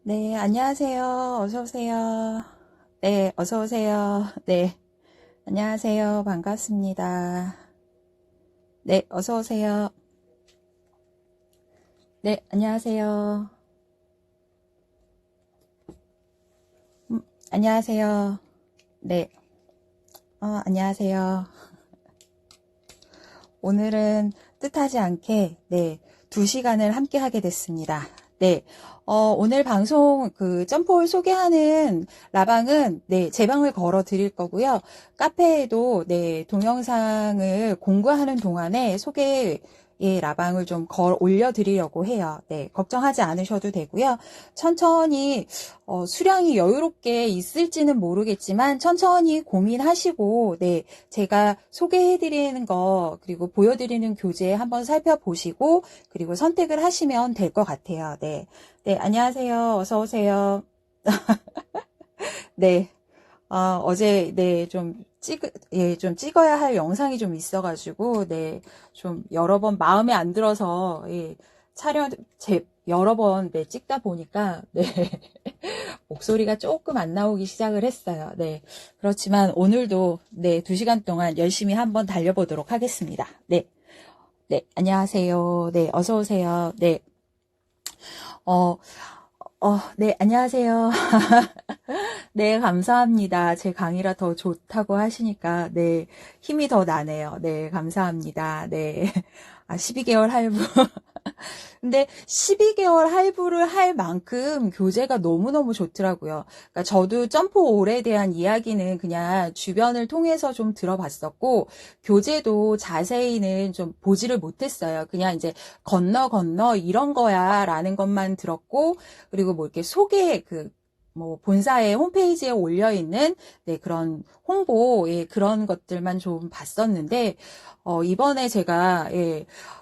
네, 안녕하세요. 어서 오세요. 네, 어서 오세요. 네, 안녕하세요. 반갑습니다. 네, 어서 오세요. 네, 안녕하세요. 안녕하세요. 네, 안녕하세요. 오늘은 뜻하지 않게, 네, 2시간을 함께 하게 됐습니다. 네, 오늘 방송 점프홀 소개하는 라방은, 네, 제 방을 걸어 드릴 거고요. 카페에도, 네, 동영상을 공부하는 동안에 라방을 좀 올려드리려고 해요. 네, 걱정하지 않으셔도 되고요. 천천히, 수량이 여유롭게 있을지는 모르겠지만, 천천히 고민하시고, 네, 제가 소개해드리는 거, 그리고 보여드리는 교재 한번 살펴보시고, 그리고 선택을 하시면 될 것 같아요. 네. 네, 안녕하세요. 어서오세요. 네. 어제, 네, 좀 찍어야 할 영상이 좀 있어가지고, 네, 좀 여러 번 마음에 안 들어서, 예, 여러 번, 네, 찍다 보니까, 네, 목소리가 조금 안 나오기 시작을 했어요. 네. 그렇지만 오늘도, 네, 2시간 동안 열심히 한번 달려보도록 하겠습니다. 네. 네, 안녕하세요. 네, 어서오세요. 네, 어, 네, 안녕하세요. 네, 감사합니다. 제 강의라 더 좋다고 하시니까, 네, 힘이 더 나네요. 네, 감사합니다. 네. 12개월 할부. 근데 12개월 할부를 할 만큼 교재가 너무너무 좋더라고요. 그러니까 저도 점프홀에 대한 이야기는 그냥 주변을 통해서 좀 들어봤었고, 교재도 자세히는 좀 보지를 못했어요. 그냥 이제 건너 이런 거야 라는 것만 들었고, 그리고 뭐 이렇게 뭐 본사의 홈페이지에 올려 있는 네, 그런 홍보 그런 것들만 좀 봤었는데 이번에 제가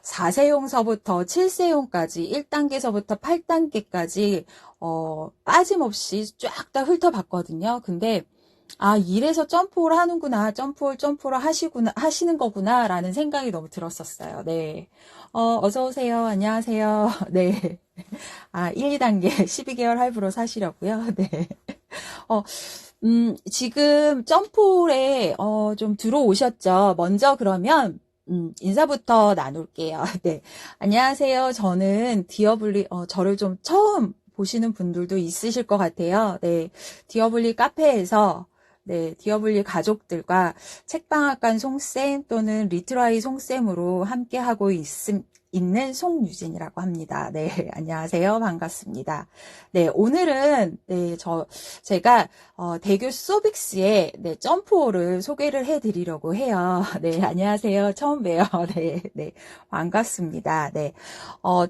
4세용서부터 7세용까지 1단계서부터 8단계까지 빠짐없이 쫙 다 훑어봤거든요. 근데 이래서 점프를 하는구나, 점프를 하시는 거구나, 라는 생각이 너무 들었었어요. 네. 어서 오세요. 안녕하세요. 네. 1, 2단계 12개월 할부로 사시려고요. 네. 어, 지금 점프홀에 좀 들어오셨죠? 먼저 그러면 인사부터 나눌게요. 네. 안녕하세요. 저는 저를 좀 처음 보시는 분들도 있으실 것 같아요. 네. 디어블리 카페에서 네, 디어블리 가족들과 책방앗간 송쌤 또는 리트라이 송쌤으로 함께하고 있는 송유진이라고 합니다. 네, 안녕하세요. 반갑습니다. 네, 오늘은, 제가, 대교 소빅스의, 네, 점프홀을 소개를 해드리려고 해요. 네, 안녕하세요. 처음 봬요. 네, 네, 반갑습니다. 네,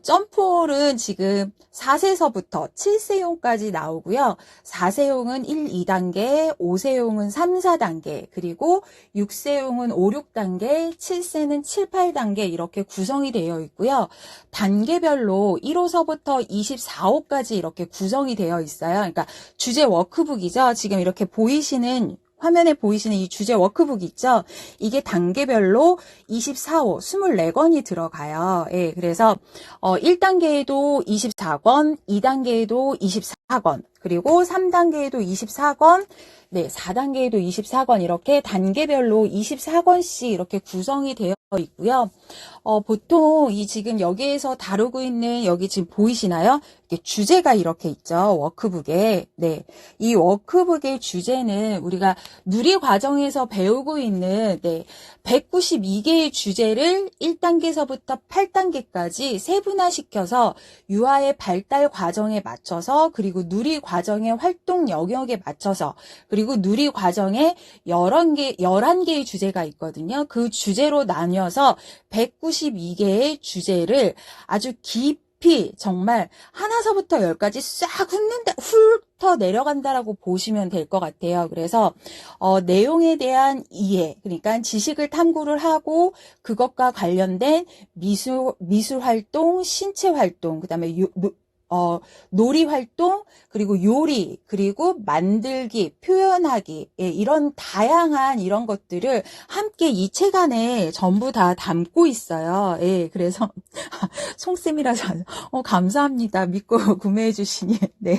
점프홀은 지금 4세서부터 7세용까지 나오고요. 4세용은 1, 2단계, 5세용은 3, 4단계, 그리고 6세용은 5, 6단계, 7세는 7, 8단계 이렇게 구성이 되어 있고요. 단계별로 1호서부터 24호까지 이렇게 구성이 되어 있어요. 그러니까 주제 워크북이죠. 지금 이렇게 화면에 보이시는 이 주제 워크북 있죠? 이게 단계별로 24호, 24권이 들어가요. 예, 그래서 1단계에도 24권, 2단계에도 24권, 그리고 3단계에도 24권, 네, 4단계에도 24권 이렇게 단계별로 24권씩 이렇게 구성이 되어 있고요. 보통 지금 여기에서 다루고 있는 여기 지금 보이시나요? 이렇게 주제가 이렇게 있죠. 워크북에. 네. 이 워크북의 주제는 우리가 누리 과정에서 배우고 있는 192개의 주제를 1단계서부터 8단계까지 세분화시켜서 유아의 발달 과정에 맞춰서 그리고 누리 과정의 활동 영역에 맞춰서 그리고 누리 과정에 11개의 주제가 있거든요. 그 주제로 나뉘어서 192개의 주제를 아주 깊이 정말 하나서부터 열까지 싹 훑어 내려간다라고 보시면 될 것 같아요. 그래서 내용에 대한 이해, 그러니까 지식을 탐구를 하고 그것과 관련된 미술 활동, 신체 활동, 그다음에 놀이 활동, 그리고 요리, 그리고 만들기, 표현하기, 예, 이런 다양한 이런 것들을 함께 이 책 안에 전부 다 담고 있어요. 예, 그래서, 송쌤이라서, 감사합니다. 믿고 구매해 주시니. 네.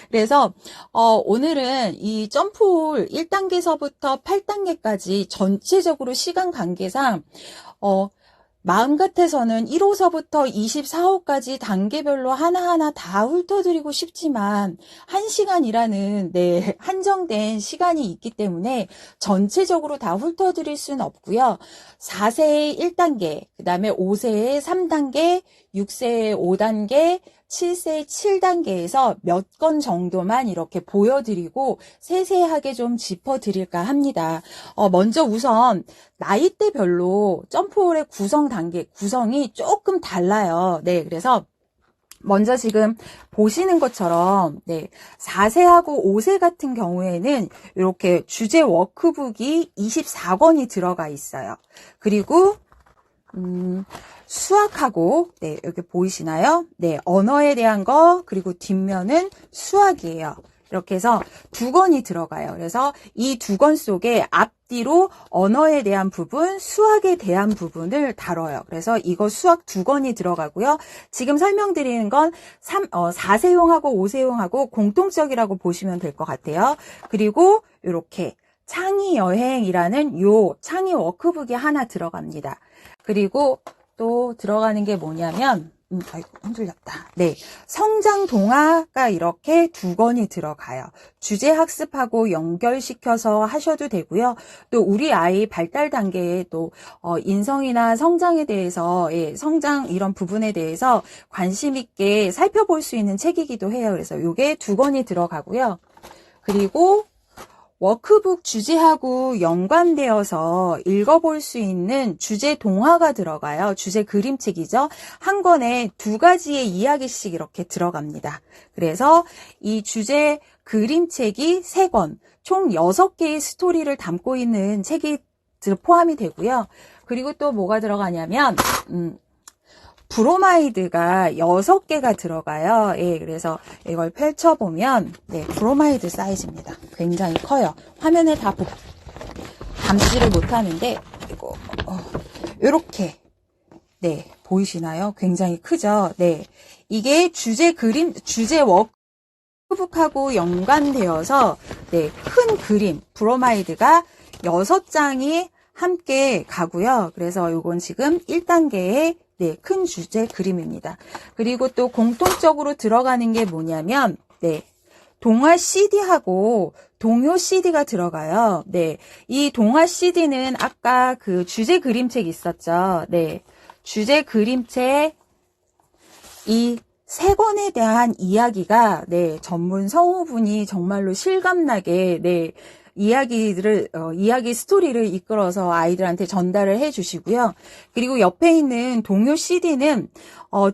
그래서, 오늘은 이 점프홀 1단계서부터 8단계까지 전체적으로 시간 관계상, 마음 같아서는 1호서부터 24호까지 단계별로 하나하나 다 훑어드리고 싶지만 1시간이라는 네, 한정된 시간이 있기 때문에 전체적으로 다 훑어드릴 수는 없고요. 4세의 1단계, 그 다음에 5세의 3단계, 6세의 5단계, 7세 7단계에서 몇 건 정도만 이렇게 보여드리고 세세하게 좀 짚어드릴까 합니다. 먼저 우선 나이대별로 점프홀의 구성이 조금 달라요. 네, 그래서 먼저 지금 보시는 것처럼 네, 4세하고 5세 같은 경우에는 이렇게 주제 워크북이 24권이 들어가 있어요. 그리고 수학하고, 네, 여기 보이시나요? 네, 언어에 대한 거, 그리고 뒷면은 수학이에요. 이렇게 해서 2권이 들어가요. 그래서 이 2권 속에 앞뒤로 언어에 대한 부분, 수학에 대한 부분을 다뤄요. 그래서 이거 수학 2권이 들어가고요. 지금 설명드리는 건 4세용하고 5세용하고 공통적이라고 보시면 될 것 같아요. 그리고 이렇게 창의 여행이라는 요 창의 워크북이 하나 들어갑니다. 그리고 또 들어가는 게 뭐냐면 아이고 흔들렸다. 네, 성장 동화가 이렇게 2권이 들어가요. 주제 학습하고 연결시켜서 하셔도 되고요. 또 우리 아이 발달 단계에 또 인성이나 성장에 대해서 성장 이런 부분에 대해서 관심 있게 살펴볼 수 있는 책이기도 해요. 그래서 이게 2권이 들어가고요. 그리고 워크북 주제하고 연관되어서 읽어볼 수 있는 주제 동화가 들어가요. 주제 그림책이죠. 한 권에 2가지의 이야기씩 이렇게 들어갑니다. 그래서 이 주제 그림책이 3권, 총 6개의 스토리를 담고 있는 책이 포함이 되고요. 그리고 또 뭐가 들어가냐면 브로마이드가 6개가 들어가요. 예, 그래서 이걸 펼쳐보면, 네, 브로마이드 사이즈입니다. 굉장히 커요. 화면에 다 담지를 못하는데, 이거, 요렇게, 네, 보이시나요? 굉장히 크죠? 네. 이게 주제 워크북하고 연관되어서, 네, 큰 그림, 브로마이드가 6장이 함께 가고요. 그래서 요건 지금 1단계의 네, 큰 주제 그림입니다. 그리고 또 공통적으로 들어가는 게 뭐냐면, 네, 동화 CD하고 동요 CD가 들어가요. 네, 이 동화 CD는 아까 그 주제 그림책 있었죠. 네, 주제 그림책 이 3권에 대한 이야기가, 네, 전문 성우분이 정말로 실감나게, 네, 이야기 스토리를 이끌어서 아이들한테 전달을 해 주시고요. 그리고 옆에 있는 동요 CD는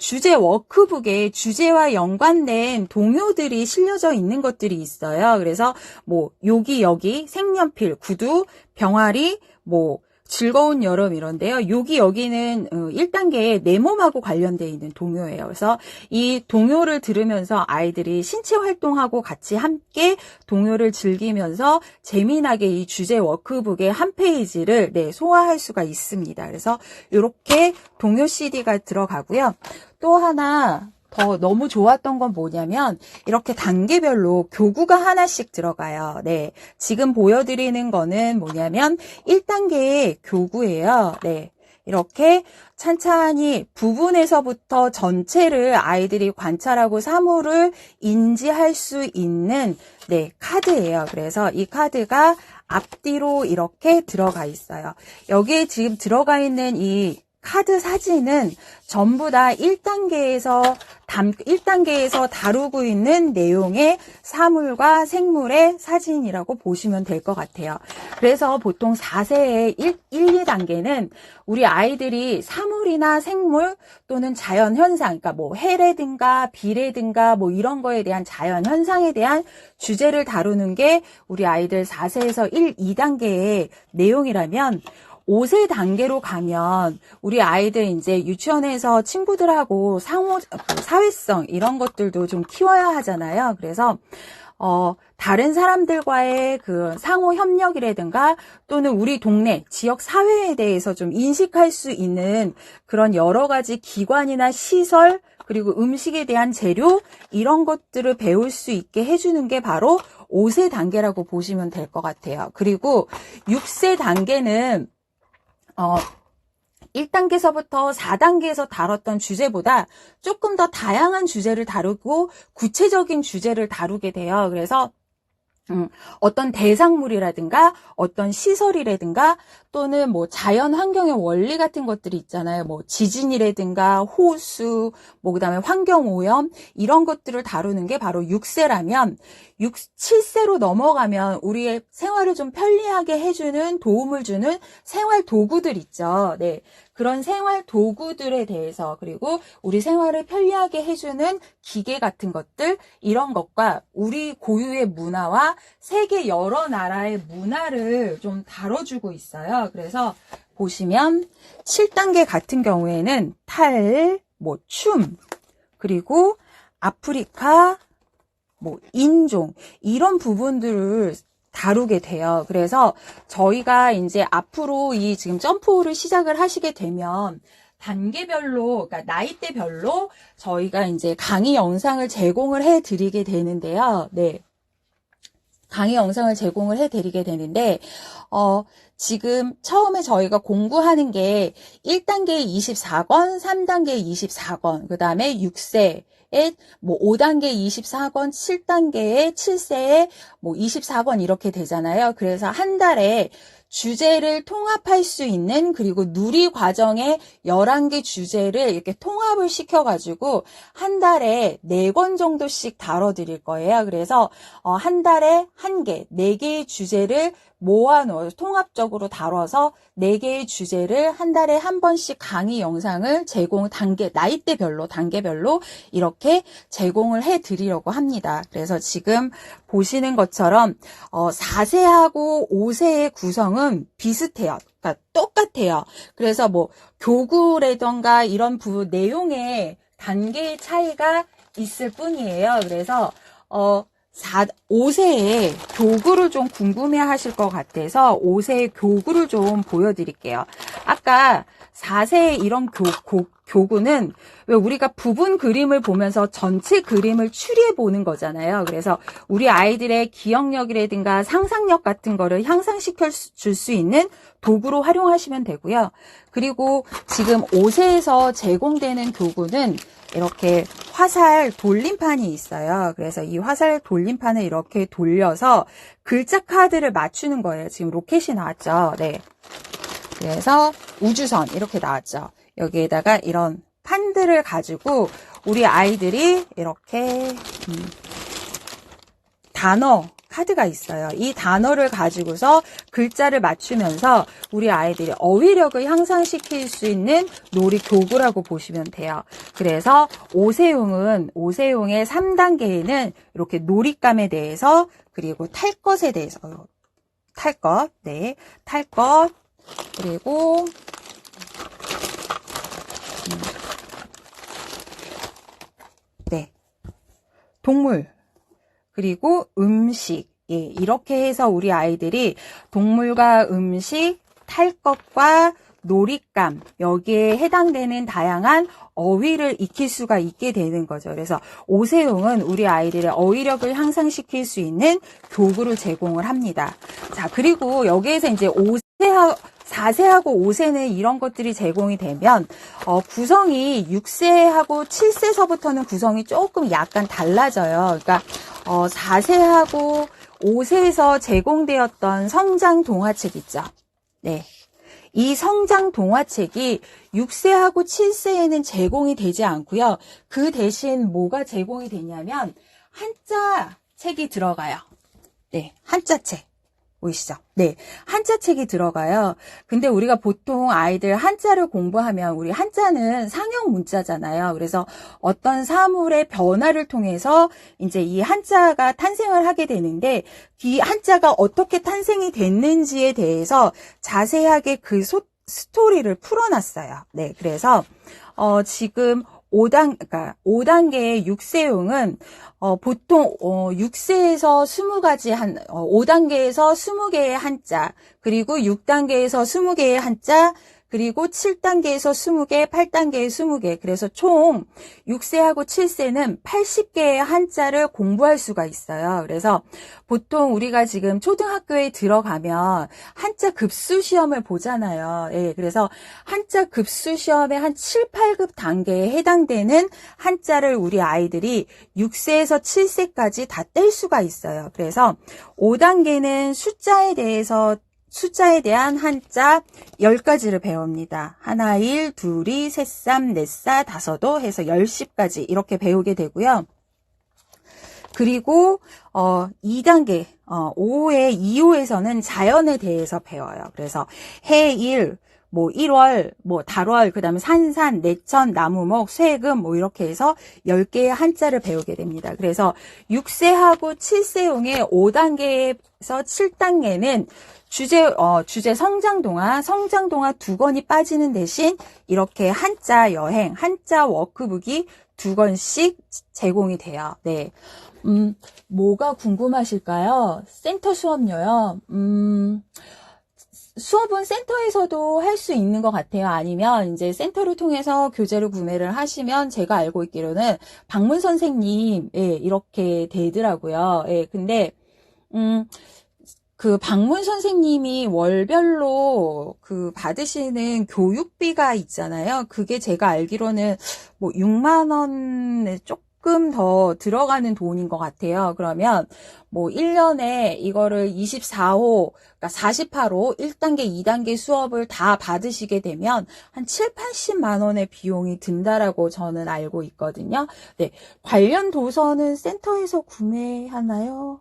주제 워크북에 주제와 연관된 동요들이 실려져 있는 것들이 있어요. 그래서 뭐 여기 색연필, 구두, 병아리, 뭐 즐거운 여름 이런데요. 여기는 1단계에 내 몸하고 관련되어 있는 동요예요. 그래서 이 동요를 들으면서 아이들이 신체 활동하고 같이 함께 동요를 즐기면서 재미나게 이 주제 워크북의 한 페이지를 네, 소화할 수가 있습니다. 그래서 이렇게 동요 CD가 들어가고요. 또 하나 더 너무 좋았던 건 뭐냐면 이렇게 단계별로 교구가 하나씩 들어가요. 네, 지금 보여드리는 거는 뭐냐면 1단계의 교구예요. 네, 이렇게 찬찬히 부분에서부터 전체를 아이들이 관찰하고 사물을 인지할 수 있는 네, 카드예요. 그래서 이 카드가 앞뒤로 이렇게 들어가 있어요. 여기에 지금 들어가 있는 이 카드 사진은 전부 다 1단계에서 다루고 있는 내용의 사물과 생물의 사진이라고 보시면 될 것 같아요. 그래서 보통 4세의 1, 2단계는 우리 아이들이 사물이나 생물 또는 자연 현상, 그러니까 뭐 해라든가 비라든가 뭐 이런 거에 대한 자연 현상에 대한 주제를 다루는 게 우리 아이들 4세에서 1, 2단계의 내용이라면 5세 단계로 가면 우리 아이들 이제 유치원에서 친구들하고 사회성 이런 것들도 좀 키워야 하잖아요. 그래서 다른 사람들과의 그 상호 협력이라든가 또는 우리 동네, 지역 사회에 대해서 좀 인식할 수 있는 그런 여러 가지 기관이나 시설, 그리고 음식에 대한 재료, 이런 것들을 배울 수 있게 해주는 게 바로 5세 단계라고 보시면 될 것 같아요. 그리고 6세 단계는 1단계서부터 4단계에서 다뤘던 주제보다 조금 더 다양한 주제를 다루고 구체적인 주제를 다루게 돼요. 그래서 어떤 대상물이라든가 어떤 시설이라든가 또는 뭐 자연 환경의 원리 같은 것들이 있잖아요. 뭐 지진이라든가 호수, 뭐 그다음에 환경 오염 이런 것들을 다루는 게 바로 6세라면 7세로 넘어가면 우리의 생활을 좀 편리하게 해주는 도움을 주는 생활 도구들 있죠. 네. 그런 생활 도구들에 대해서 그리고 우리 생활을 편리하게 해주는 기계 같은 것들 이런 것과 우리 고유의 문화와 세계 여러 나라의 문화를 좀 다뤄주고 있어요. 그래서 보시면 7단계 같은 경우에는 뭐 춤, 그리고 아프리카, 뭐 인종 이런 부분들을 다루게 돼요. 그래서 저희가 이제 앞으로 이 지금 점프를 시작을 하시게 되면 단계별로, 그러니까 나이대별로 저희가 이제 강의 영상을 제공을 해 드리게 되는데요. 네. 강의 영상을 제공을 해 드리게 되는데, 지금 처음에 저희가 공부하는 게 1단계 24권, 3단계 24권, 그 다음에 6세, 뭐 5단계 24권, 7단계에 7세에 뭐 24권 이렇게 되잖아요. 그래서 한 달에 주제를 통합할 수 있는 그리고 누리 과정의 11개 주제를 이렇게 통합을 시켜가지고 한 달에 4권 정도씩 다뤄드릴 거예요. 그래서 한 달에 1개, 4개의 주제를 모아놓아서 통합적으로 다뤄서 4개의 주제를 한 달에 한 번씩 강의 영상을 나이대별로, 단계별로 이렇게 제공을 해드리려고 합니다. 그래서 지금 보시는 것처럼 4세하고 5세의 구성은 비슷해요. 그러니까 똑같아요. 그래서 뭐 교구라던가 이런 내용의 단계의 차이가 있을 뿐이에요. 그래서 5세의 교구를 좀 궁금해 하실 것 같아서 5세의 교구를 좀 보여드릴게요. 아까 4세의 이런 교구는 왜 우리가 부분 그림을 보면서 전체 그림을 추리해 보는 거잖아요. 그래서 우리 아이들의 기억력이라든가 상상력 같은 거를 향상시켜 줄 수 있는 도구로 활용하시면 되고요. 그리고 지금 5세에서 제공되는 교구는 이렇게 화살 돌림판이 있어요. 그래서 이 화살 돌림판을 이렇게 돌려서 글자 카드를 맞추는 거예요. 지금 로켓이 나왔죠. 네. 그래서 우주선 이렇게 나왔죠. 여기에다가 이런 판들을 가지고 우리 아이들이 이렇게 단어 카드가 있어요. 이 단어를 가지고서 글자를 맞추면서 우리 아이들이 어휘력을 향상시킬 수 있는 놀이 교구라고 보시면 돼요. 그래서 5세용의 3단계에는 이렇게 놀잇감에 대해서 그리고 탈 것에 대해서 탈 것, 그리고 동물, 그리고 음식, 이렇게 해서 우리 아이들이 동물과 음식, 탈 것과 놀잇감, 여기에 해당되는 다양한 어휘를 익힐 수가 있게 되는 거죠. 그래서 5세용은 우리 아이들의 어휘력을 향상시킬 수 있는 교구를 제공을 합니다. 자, 그리고 여기에서 이제 4세하고 5세는 이런 것들이 제공이 되면 구성이 6세하고 7세서부터는 구성이 조금 약간 달라져요. 그러니까 4세하고 5세에서 제공되었던 성장 동화책 있죠. 네. 이 성장 동화책이 6세하고 7세에는 제공이 되지 않고요. 그 대신 뭐가 제공이 되냐면 한자 책이 들어가요. 네, 한자 책. 보이시죠? 네. 한자책이 들어가요. 근데 우리가 보통 아이들 한자를 공부하면 우리 한자는 상형 문자잖아요. 그래서 어떤 사물의 변화를 통해서 이제 이 한자가 탄생을 하게 되는데 이 한자가 어떻게 탄생이 됐는지에 대해서 자세하게 그 스토리를 풀어놨어요. 네. 그래서 지금 5단계의 육세용은 보통 6세에서 20가지 5단계에서 20개의 한자, 그리고 6단계에서 20개의 한자, 그리고 7단계에서 20개, 8단계에 20개. 그래서 총 6세하고 7세는 80개의 한자를 공부할 수가 있어요. 그래서 보통 우리가 지금 초등학교에 들어가면 한자 급수 시험을 보잖아요. 예, 그래서 한자 급수 시험의 한 7, 8급 단계에 해당되는 한자를 우리 아이들이 6세에서 7세까지 다 뗄 수가 있어요. 그래서 5단계는 숫자에 대한 한자 10가지를 배웁니다. 하나, 일, 둘이, 셋삼, 넷사, 다섯오 해서 10까지 이렇게 배우게 되고요. 그리고 2단계 5회 2호에서는 자연에 대해서 배워요. 그래서 해, 일, 뭐 1월, 뭐 달월, 그다음에 산산, 내천, 나무목, 쇠금 뭐 이렇게 해서 10개의 한자를 배우게 됩니다. 그래서 6세하고 7세용의 5단계에서 7단계는 주제 성장동화 2권이 빠지는 대신 이렇게 한자 여행, 한자 워크북이 2권씩 제공이 돼요. 네. 뭐가 궁금하실까요? 센터 수업료요. 수업은 센터에서도 할 수 있는 것 같아요. 아니면 이제 센터를 통해서 교재를 구매를 하시면 제가 알고 있기로는 방문 선생님, 예, 이렇게 되더라고요. 예, 근데, 그 방문 선생님이 월별로 그 받으시는 교육비가 있잖아요. 그게 제가 알기로는 뭐 6만 원에 조금 더 들어가는 돈인 것 같아요. 그러면 뭐 1년에 이거를 24호, 그러니까 48호 1단계, 2단계 수업을 다 받으시게 되면 한 7, 80만 원의 비용이 든다라고 저는 알고 있거든요. 네. 관련 도서는 센터에서 구매하나요?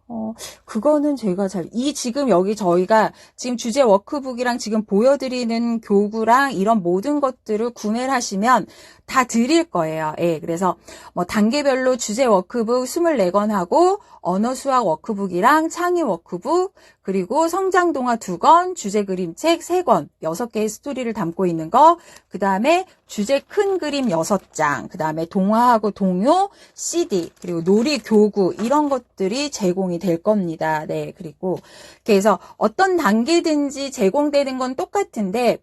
그거는 제가 지금 여기 저희가 지금 주제 워크북이랑 지금 보여드리는 교구랑 이런 모든 것들을 구매를 하시면 다 드릴 거예요. 예. 그래서 뭐 단계별로 주제 워크북 24권 하고 언어 수학 워크북이랑 창의 워크북, 그리고 성장동화 2권, 주제 그림책 3권, 6개의 스토리를 담고 있는 거, 그 다음에 주제 큰 그림 6장, 그 다음에 동화하고 동요, CD, 그리고 놀이 교구, 이런 것들이 제공이 될 겁니다. 네, 그리고, 그래서 어떤 단계든지 제공되는 건 똑같은데,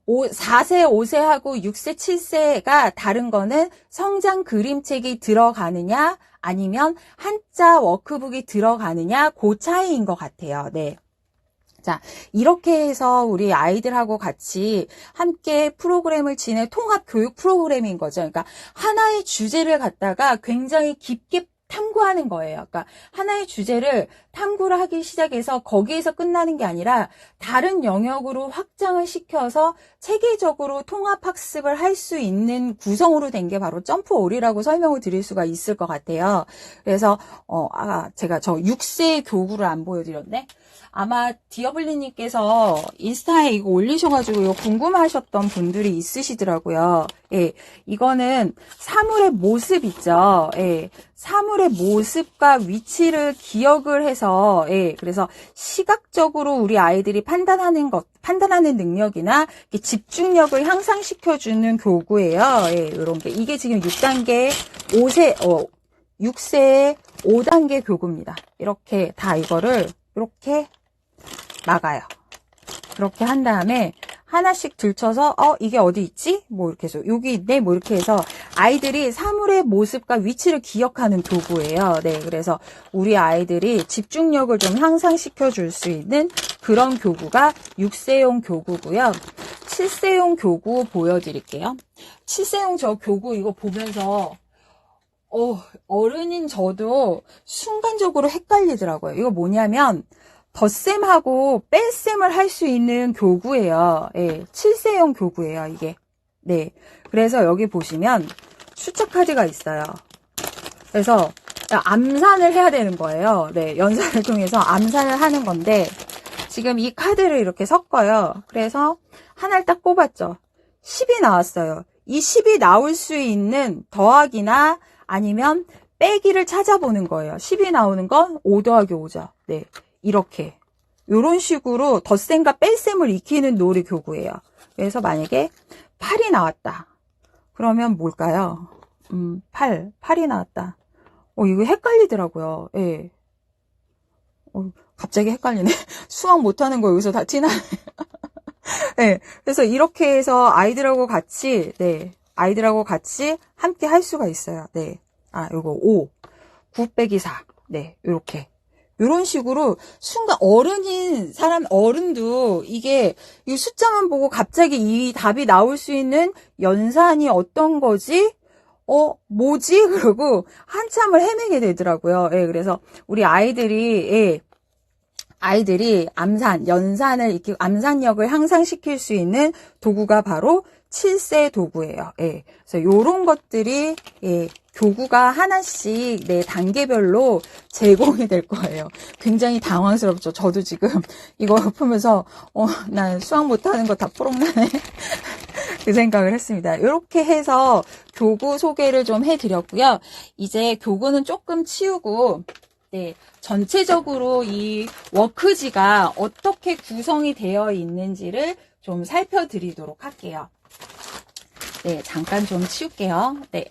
4세, 5세하고 6세, 7세가 다른 거는 성장 그림책이 들어가느냐, 아니면 한자 워크북이 들어가느냐, 그 차이인 것 같아요. 네. 자, 이렇게 해서 우리 아이들하고 같이 함께 프로그램을 진행, 통합 교육 프로그램인 거죠. 그러니까 하나의 주제를 갖다가 굉장히 깊게 탐구하는 거예요. 그러니까 하나의 주제를 탐구를 하기 시작해서 거기에서 끝나는 게 아니라 다른 영역으로 확장을 시켜서 체계적으로 통합학습을 할 수 있는 구성으로 된 게 바로 점프올이라고 설명을 드릴 수가 있을 것 같아요. 그래서 제가 저 6세 교구를 안 보여드렸네. 아마 디어블리님께서 인스타에 이거 올리셔가지고 이거 궁금하셨던 분들이 있으시더라고요. 예, 이거는 사물의 모습 있죠. 예, 사물의 모습과 위치를 기억을 해서, 예, 그래서 시각적으로 우리 아이들이 판단하는 능력이나 집중력을 향상시켜주는 교구예요. 예, 이런 게. 이게 지금 6단계 6세의 5단계 교구입니다. 이렇게 다 이거를 이렇게 막아요. 그렇게 한 다음에 하나씩 들춰서 이게 어디 있지? 뭐 이렇게 해서 여기 있네? 뭐 이렇게 해서 아이들이 사물의 모습과 위치를 기억하는 도구예요. 네, 그래서 우리 아이들이 집중력을 좀 향상시켜 줄 수 있는 그런 교구가 6세용 교구고요. 7세용 교구 보여드릴게요. 7세용 저 교구 이거 보면서 어른인 저도 순간적으로 헷갈리더라고요. 이거 뭐냐면 덧셈하고 뺄셈을 할 수 있는 교구예요. 예, 7세용 교구예요, 이게. 네. 그래서 여기 보시면 숫자 카드가 있어요. 그래서 암산을 해야 되는 거예요. 네, 연산을 통해서 암산을 하는 건데 지금 이 카드를 이렇게 섞어요. 그래서 하나를 딱 뽑았죠. 10이 나왔어요. 이 10이 나올 수 있는 더하기나 아니면 빼기를 찾아보는 거예요. 10이 나오는 건 5 더하기 5죠. 네, 이렇게. 이런 식으로 덧셈과 뺄셈을 익히는 놀이 교구예요. 그래서 만약에 8이 나왔다. 그러면 뭘까요? 8이 나왔다. 이거 헷갈리더라고요. 예. 갑자기 헷갈리네. 수학 못하는 거 여기서 다 티나네. 네. 그래서 이렇게 해서 아이들하고 같이, 네. 아이들하고 같이 함께 할 수가 있어요. 네. 요거 5. 9 빼기 4. 네. 요렇게. 요런 식으로 순간 어른도 이게 이 숫자만 보고 갑자기 이 답이 나올 수 있는 연산이 어떤 거지? 뭐지? 그러고 한참을 헤매게 되더라고요. 예, 그래서 우리 아이들이 연산을 익히고 암산력을 향상시킬 수 있는 도구가 바로 7세 도구예요. 예. 그래서 요런 것들이, 예, 교구가 하나씩, 네, 단계별로 제공이 될 거예요. 굉장히 당황스럽죠. 저도 지금 이거 풀면서, 난 수학 못하는 거 다 풀었네. 그 생각을 했습니다. 이렇게 해서 교구 소개를 좀 해드렸고요. 이제 교구는 조금 치우고, 네, 전체적으로 이 워크지가 어떻게 구성이 되어 있는지를 좀 살펴드리도록 할게요. 네, 잠깐 좀 치울게요. 네.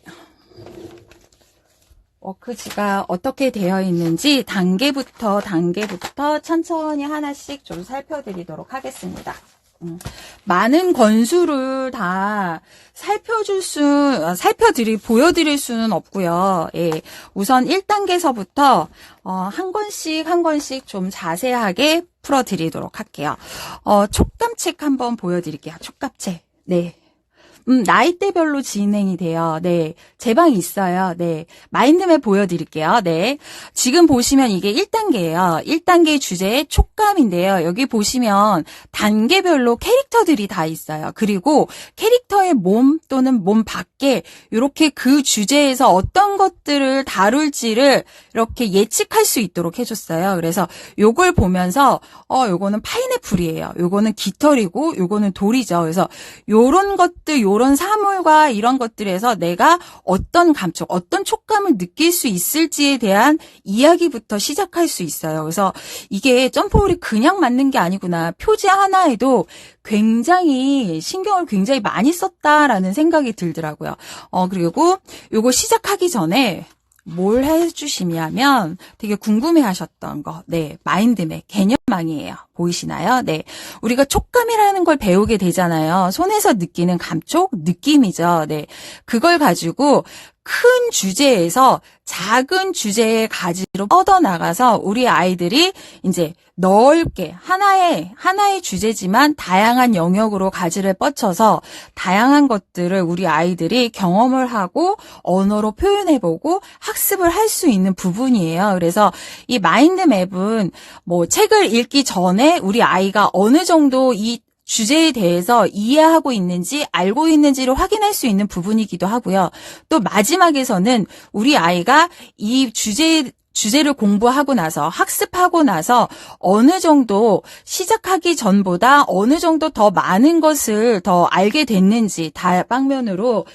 워크지가 어떻게 되어 있는지 단계부터 천천히 하나씩 좀 살펴드리도록 하겠습니다. 많은 권수를 다 보여드릴 수는 없고요. 예, 우선 1단계서부터 한 권씩 좀 자세하게 풀어드리도록 할게요. 촉감책 한번 보여드릴게요. 촉감책. 네. 나이대별로 진행이 돼요. 네. 제 방이 있어요. 네. 마인드맵 보여드릴게요. 네. 지금 보시면 이게 1단계예요. 1단계 주제 촉감인데요. 여기 보시면 단계별로 캐릭터들이 다 있어요. 그리고 캐릭터의 몸 또는 몸 밖에 이렇게 그 주제에서 어떤 것들을 다룰지를 이렇게 예측할 수 있도록 해줬어요. 그래서 요걸 보면서 요거는 파인애플이에요. 요거는 깃털이고 요거는 돌이죠. 그래서 요런 것들 이런 사물과 이런 것들에서 내가 어떤 감촉, 어떤 촉감을 느낄 수 있을지에 대한 이야기부터 시작할 수 있어요. 그래서 이게 점프볼이 그냥 맞는 게 아니구나. 표지 하나에도 굉장히 신경을 굉장히 많이 썼다라는 생각이 들더라고요. 그리고 요거 시작하기 전에 뭘 해주시냐면 되게 궁금해하셨던 거, 네, 마인드맵 개념망이에요. 보이시나요? 네, 우리가 촉감이라는 걸 배우게 되잖아요. 손에서 느끼는 감촉, 느낌이죠. 네, 그걸 가지고 큰 주제에서 작은 주제의 가지로 뻗어나가서 우리 아이들이 이제 넓게 하나의 주제지만 다양한 영역으로 가지를 뻗쳐서 다양한 것들을 우리 아이들이 경험을 하고 언어로 표현해보고 학습을 할 수 있는 부분이에요. 그래서 이 마인드맵은 뭐 책을 읽기 전에 우리 아이가 어느 정도 이 주제에 대해서 이해하고 있는지 알고 있는지를 확인할 수 있는 부분이기도 하고요. 또 마지막에서는 우리 아이가 이 주제를 공부하고 나서 학습하고 나서 어느 정도 시작하기 전보다 어느 정도 더 많은 것을 더 알게 됐는지 다방면으로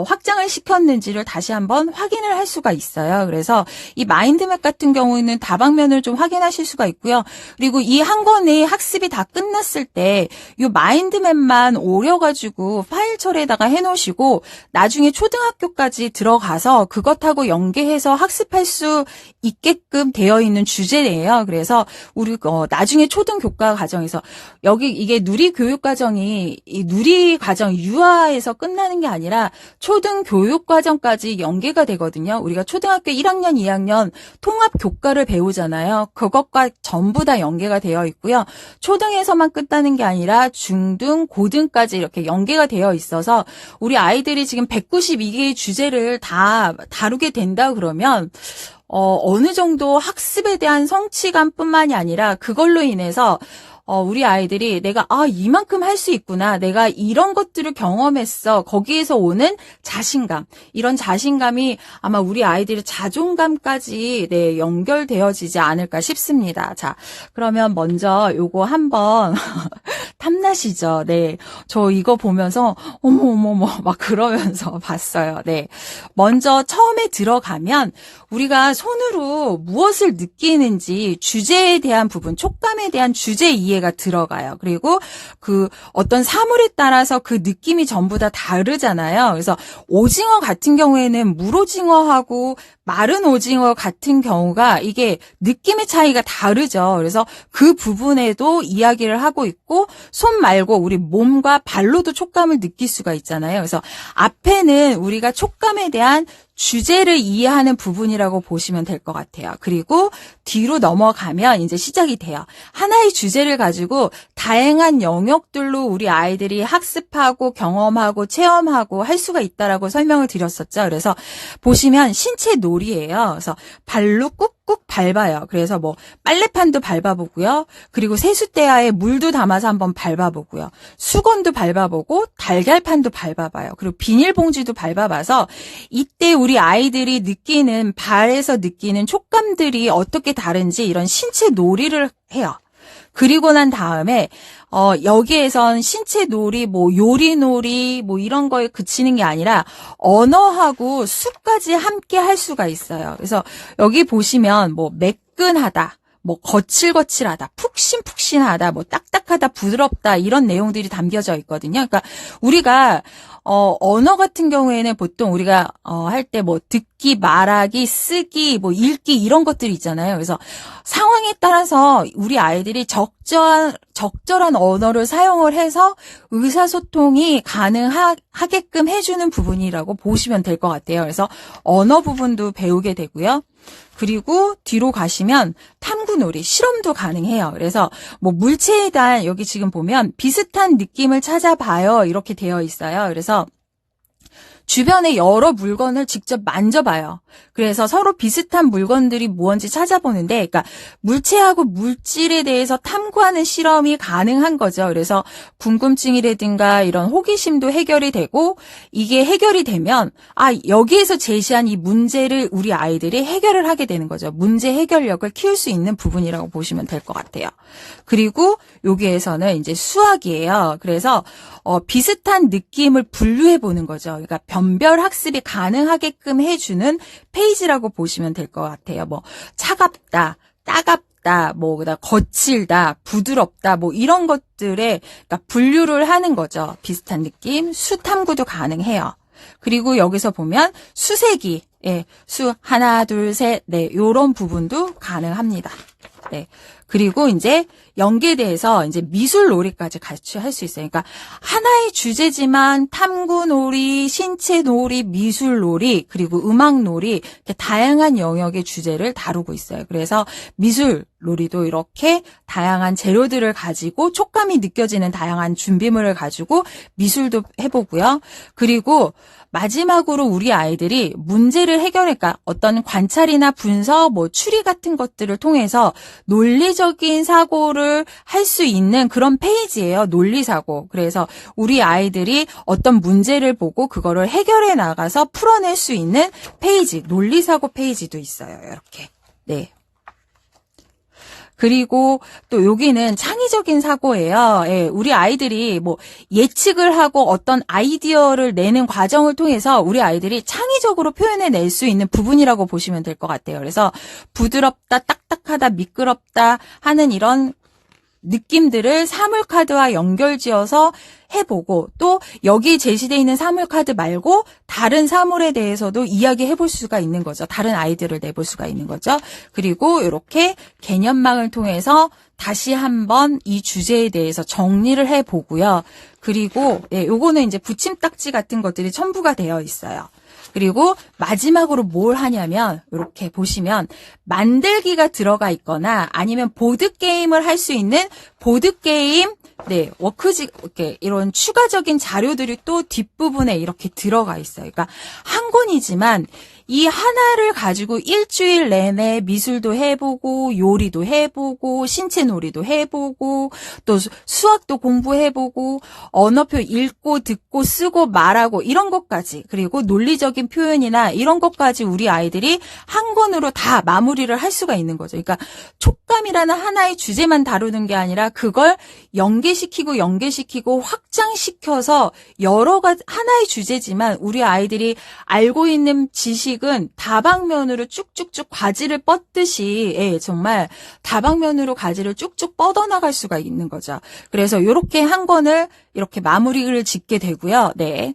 확장을 시켰는지를 다시 한번 확인을 할 수가 있어요. 그래서 이 마인드맵 같은 경우에는 다방면을 좀 확인하실 수가 있고요. 그리고 이 한 권의 학습이 다 끝났을 때 이 마인드맵만 오려가지고 파일철에다가 해놓으시고 나중에 초등학교까지 들어가서 그것하고 연계해서 학습할 수 있게끔 되어 있는 주제예요. 그래서 우리 나중에 초등교과 과정에서 여기 이게 누리교육과정이 이 누리과정 유아에서 끝나는 게 아니라 초등교육과정까지 연계가 되거든요. 우리가 초등학교 1학년, 2학년 통합교과를 배우잖아요. 그것과 전부 다 연계가 되어 있고요. 초등에서만 끝나는 게 아니라 중등, 고등까지 이렇게 연계가 되어 있어서 우리 아이들이 지금 192개의 주제를 다 다루게 된다 그러면 어느 정도 학습에 대한 성취감뿐만이 아니라 그걸로 인해서 우리 아이들이 내가, 이만큼 할 수 있구나. 내가 이런 것들을 경험했어. 거기에서 오는 자신감. 이런 자신감이 아마 우리 아이들의 자존감까지, 네, 연결되어지지 않을까 싶습니다. 자, 그러면 먼저 요거 한번 탐나시죠? 네. 저 이거 보면서, 어머어머머, 막 그러면서 봤어요. 네. 먼저 처음에 들어가면 우리가 손으로 무엇을 느끼는지 주제에 대한 부분, 촉감에 대한 주제 이해가 들어가요. 그리고 그 어떤 사물에 따라서 그 느낌이 전부 다 다르잖아요. 그래서 오징어 같은 경우에는 물오징어하고 마른 오징어 같은 경우가 이게 느낌의 차이가 다르죠. 그래서 그 부분에도 이야기를 하고 있고, 손 말고 우리 몸과 발로도 촉감을 느낄 수가 있잖아요. 그래서 앞에는 우리가 촉감에 대한 주제를 이해하는 부분이라고 보시면 될 것 같아요. 그리고 뒤로 넘어가면 이제 시작이 돼요. 하나의 주제를 가지고 다양한 영역들로 우리 아이들이 학습하고 경험하고 체험하고 할 수가 있다라고 설명을 드렸었죠. 그래서 보시면 신체 놀이예요. 그래서 발로 꾹꾹 밟아요. 그래서 뭐 빨래판도 밟아보고요. 그리고 세숫대야에 물도 담아서 한번 밟아보고요. 수건도 밟아보고 달걀판도 밟아봐요. 그리고 비닐봉지도 밟아봐서 이때 우리 아이들이 느끼는, 발에서 느끼는 촉감들이 어떻게 다른지 이런 신체 놀이를 해요. 그리고 난 다음에 여기에선 신체 놀이, 뭐 요리 놀이, 뭐 이런 거에 그치는 게 아니라 언어하고 수까지 함께 할 수가 있어요. 그래서 여기 보시면 뭐 매끈하다, 뭐 거칠거칠하다, 푹신푹신하다, 뭐 딱딱하다, 부드럽다, 이런 내용들이 담겨져 있거든요. 그러니까 우리가 언어 같은 경우에는 보통 우리가 할 때 뭐 듣기, 말하기, 쓰기, 뭐 읽기 이런 것들이 있잖아요. 그래서 상황에 따라서 우리 아이들이 적절한 언어를 사용을 해서 의사소통이 가능하게끔 해주는 부분이라고 보시면 될 것 같아요. 그래서 언어 부분도 배우게 되고요. 그리고 뒤로 가시면 탐구놀이, 실험도 가능해요. 그래서 뭐 물체에 대한, 여기 지금 보면 비슷한 느낌을 찾아봐요. 이렇게 되어 있어요. 그래서 주변에 여러 물건을 직접 만져봐요. 그래서 서로 비슷한 물건들이 무언지 찾아보는데, 그러니까 물체하고 물질에 대해서 탐구하는 실험이 가능한 거죠. 그래서 궁금증이라든가 이런 호기심도 해결이 되고, 이게 해결이 되면 여기에서 제시한 이 문제를 우리 아이들이 해결을 하게 되는 거죠. 문제 해결력을 키울 수 있는 부분이라고 보시면 될 것 같아요. 그리고 여기에서는 이제 수학이에요. 그래서 비슷한 느낌을 분류해 보는 거죠. 그러니까 변별 학습이 가능하게끔 해주는 페이지라고 보시면 될 것 같아요. 뭐 차갑다, 따갑다, 뭐 그다음 거칠다, 부드럽다, 뭐 이런 것들에 그러니까 분류를 하는 거죠. 비슷한 느낌, 수 탐구도 가능해요. 그리고 여기서 보면 수세기, 예, 수 하나, 둘, 셋, 네, 요런 부분도 가능합니다. 네. 그리고 이제 연계대에서 이제 미술놀이까지 같이 할 수 있어요. 그러니까 하나의 주제지만 탐구놀이, 신체놀이, 미술놀이, 그리고 음악놀이, 이렇게 다양한 영역의 주제를 다루고 있어요. 그래서 미술놀이도 이렇게 다양한 재료들을 가지고 촉감이 느껴지는 다양한 준비물을 가지고 미술도 해보고요. 그리고 마지막으로 우리 아이들이 문제를 해결할까, 어떤 관찰이나 분석, 뭐 추리 같은 것들을 통해서 논리적인 사고를 할 수 있는 그런 페이지예요. 논리사고. 그래서 우리 아이들이 어떤 문제를 보고 그거를 해결해 나가서 풀어낼 수 있는 페이지, 논리사고 페이지도 있어요. 이렇게. 네. 그리고 또 여기는 창의적인 사고예요. 예, 우리 아이들이 뭐 예측을 하고 어떤 아이디어를 내는 과정을 통해서 우리 아이들이 창의적으로 표현해낼 수 있는 부분이라고 보시면 될 것 같아요. 그래서 부드럽다, 딱딱하다, 미끄럽다 하는 이런 느낌들을 사물카드와 연결지어서 해보고, 또 여기 제시되어 있는 사물카드 말고 다른 사물에 대해서도 이야기해볼 수가 있는 거죠. 다른 아이디어를 내볼 수가 있는 거죠. 그리고 이렇게 개념망을 통해서 다시 한번 이 주제에 대해서 정리를 해보고요. 그리고 요거는 이제 붙임딱지 같은 것들이 첨부가 되어 있어요. 그리고 마지막으로 뭘 하냐면 이렇게 보시면 만들기가 들어가 있거나 아니면 보드게임을 할 수 있는 보드게임, 네, 워크지, 이렇게 이런 추가적인 자료들이 또 뒷부분에 이렇게 들어가 있어요. 그러니까 한 권이지만 이 하나를 가지고 일주일 내내 미술도 해보고 요리도 해보고 신체 놀이도 해보고 또 수학도 공부해보고 언어표 읽고 듣고 쓰고 말하고 이런 것까지 그리고 논리적인 표현이나 이런 것까지 우리 아이들이 한 권으로 다 마무리를 할 수가 있는 거죠. 그러니까 촉감이라는 하나의 주제만 다루는 게 아니라 그걸 연계시키고 확장시켜서 여러 가지 하나의 주제지만 우리 아이들이 알고 있는 지식은 다방면으로 쭉쭉쭉 가지를 뻗듯이 예, 정말 다방면으로 가지를 쭉쭉 뻗어나갈 수가 있는 거죠. 그래서 이렇게 한 권을 이렇게 마무리를 짓게 되고요. 네.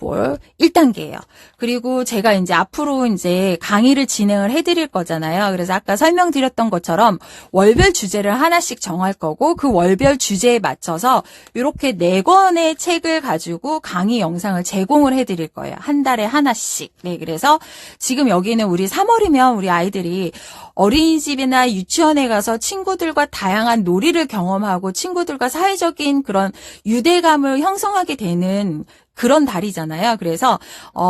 1단계예요. 그리고 제가 이제 앞으로 이제 강의를 진행을 해드릴 거잖아요. 그래서 아까 설명드렸던 것처럼 월별 주제를 하나씩 정할 거고 그 월별 주제에 맞춰서 이렇게 4권의 책을 가지고 강의 영상을 제공을 해드릴 거예요. 한 달에 하나씩. 네, 그래서 지금 여기는 우리 3월이면 우리 아이들이 어린이집이나 유치원에 가서 친구들과 다양한 놀이를 경험하고 친구들과 사회적인 그런 유대감을 형성하게 되는 그런 달이잖아요. 그래서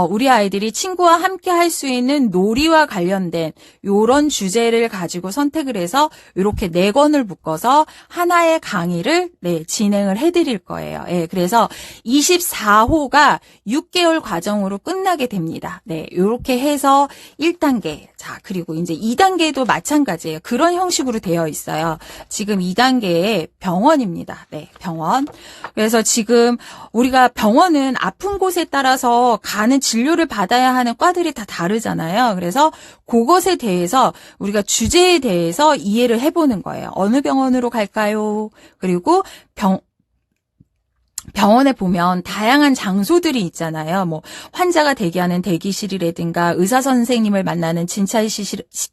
우리 아이들이 친구와 함께 할 수 있는 놀이와 관련된 요런 주제를 가지고 선택을 해서 이렇게 4권을 묶어서 하나의 강의를 진행을 해드릴 거예요. 예, 그래서 24호가 6개월 과정으로 끝나게 됩니다. 네, 이렇게 해서 1단계. 자, 그리고 이제 2단계도 마찬가지예요. 그런 형식으로 되어 있어요. 지금 2단계의 병원입니다. 네, 병원. 그래서 지금 우리가 병원은 아픈 곳에 따라서 가는 진료를 받아야 하는 과들이 다 다르잖아요. 그래서 그것에 대해서 우리가 주제에 대해서 이해를 해보는 거예요. 어느 병원으로 갈까요? 그리고 병원에 보면 다양한 장소들이 있잖아요. 뭐 환자가 대기하는 대기실이라든가 의사 선생님을 만나는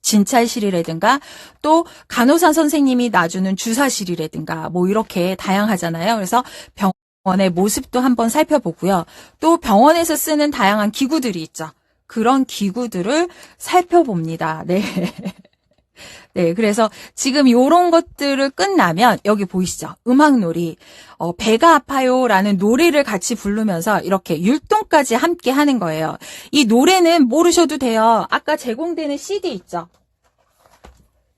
진찰실이라든가 또 간호사 선생님이 놔주는 주사실이라든가 뭐 이렇게 다양하잖아요. 그래서 병원의 모습도 한번 살펴보고요. 또 병원에서 쓰는 다양한 기구들이 있죠. 그런 기구들을 살펴봅니다. 네. 네, 그래서 지금 요런 것들을 끝나면 여기 보이시죠? 음악놀이. 배가 아파요라는 노래를 같이 부르면서 이렇게 율동까지 함께 하는 거예요. 이 노래는 모르셔도 돼요. 아까 제공되는 CD 있죠?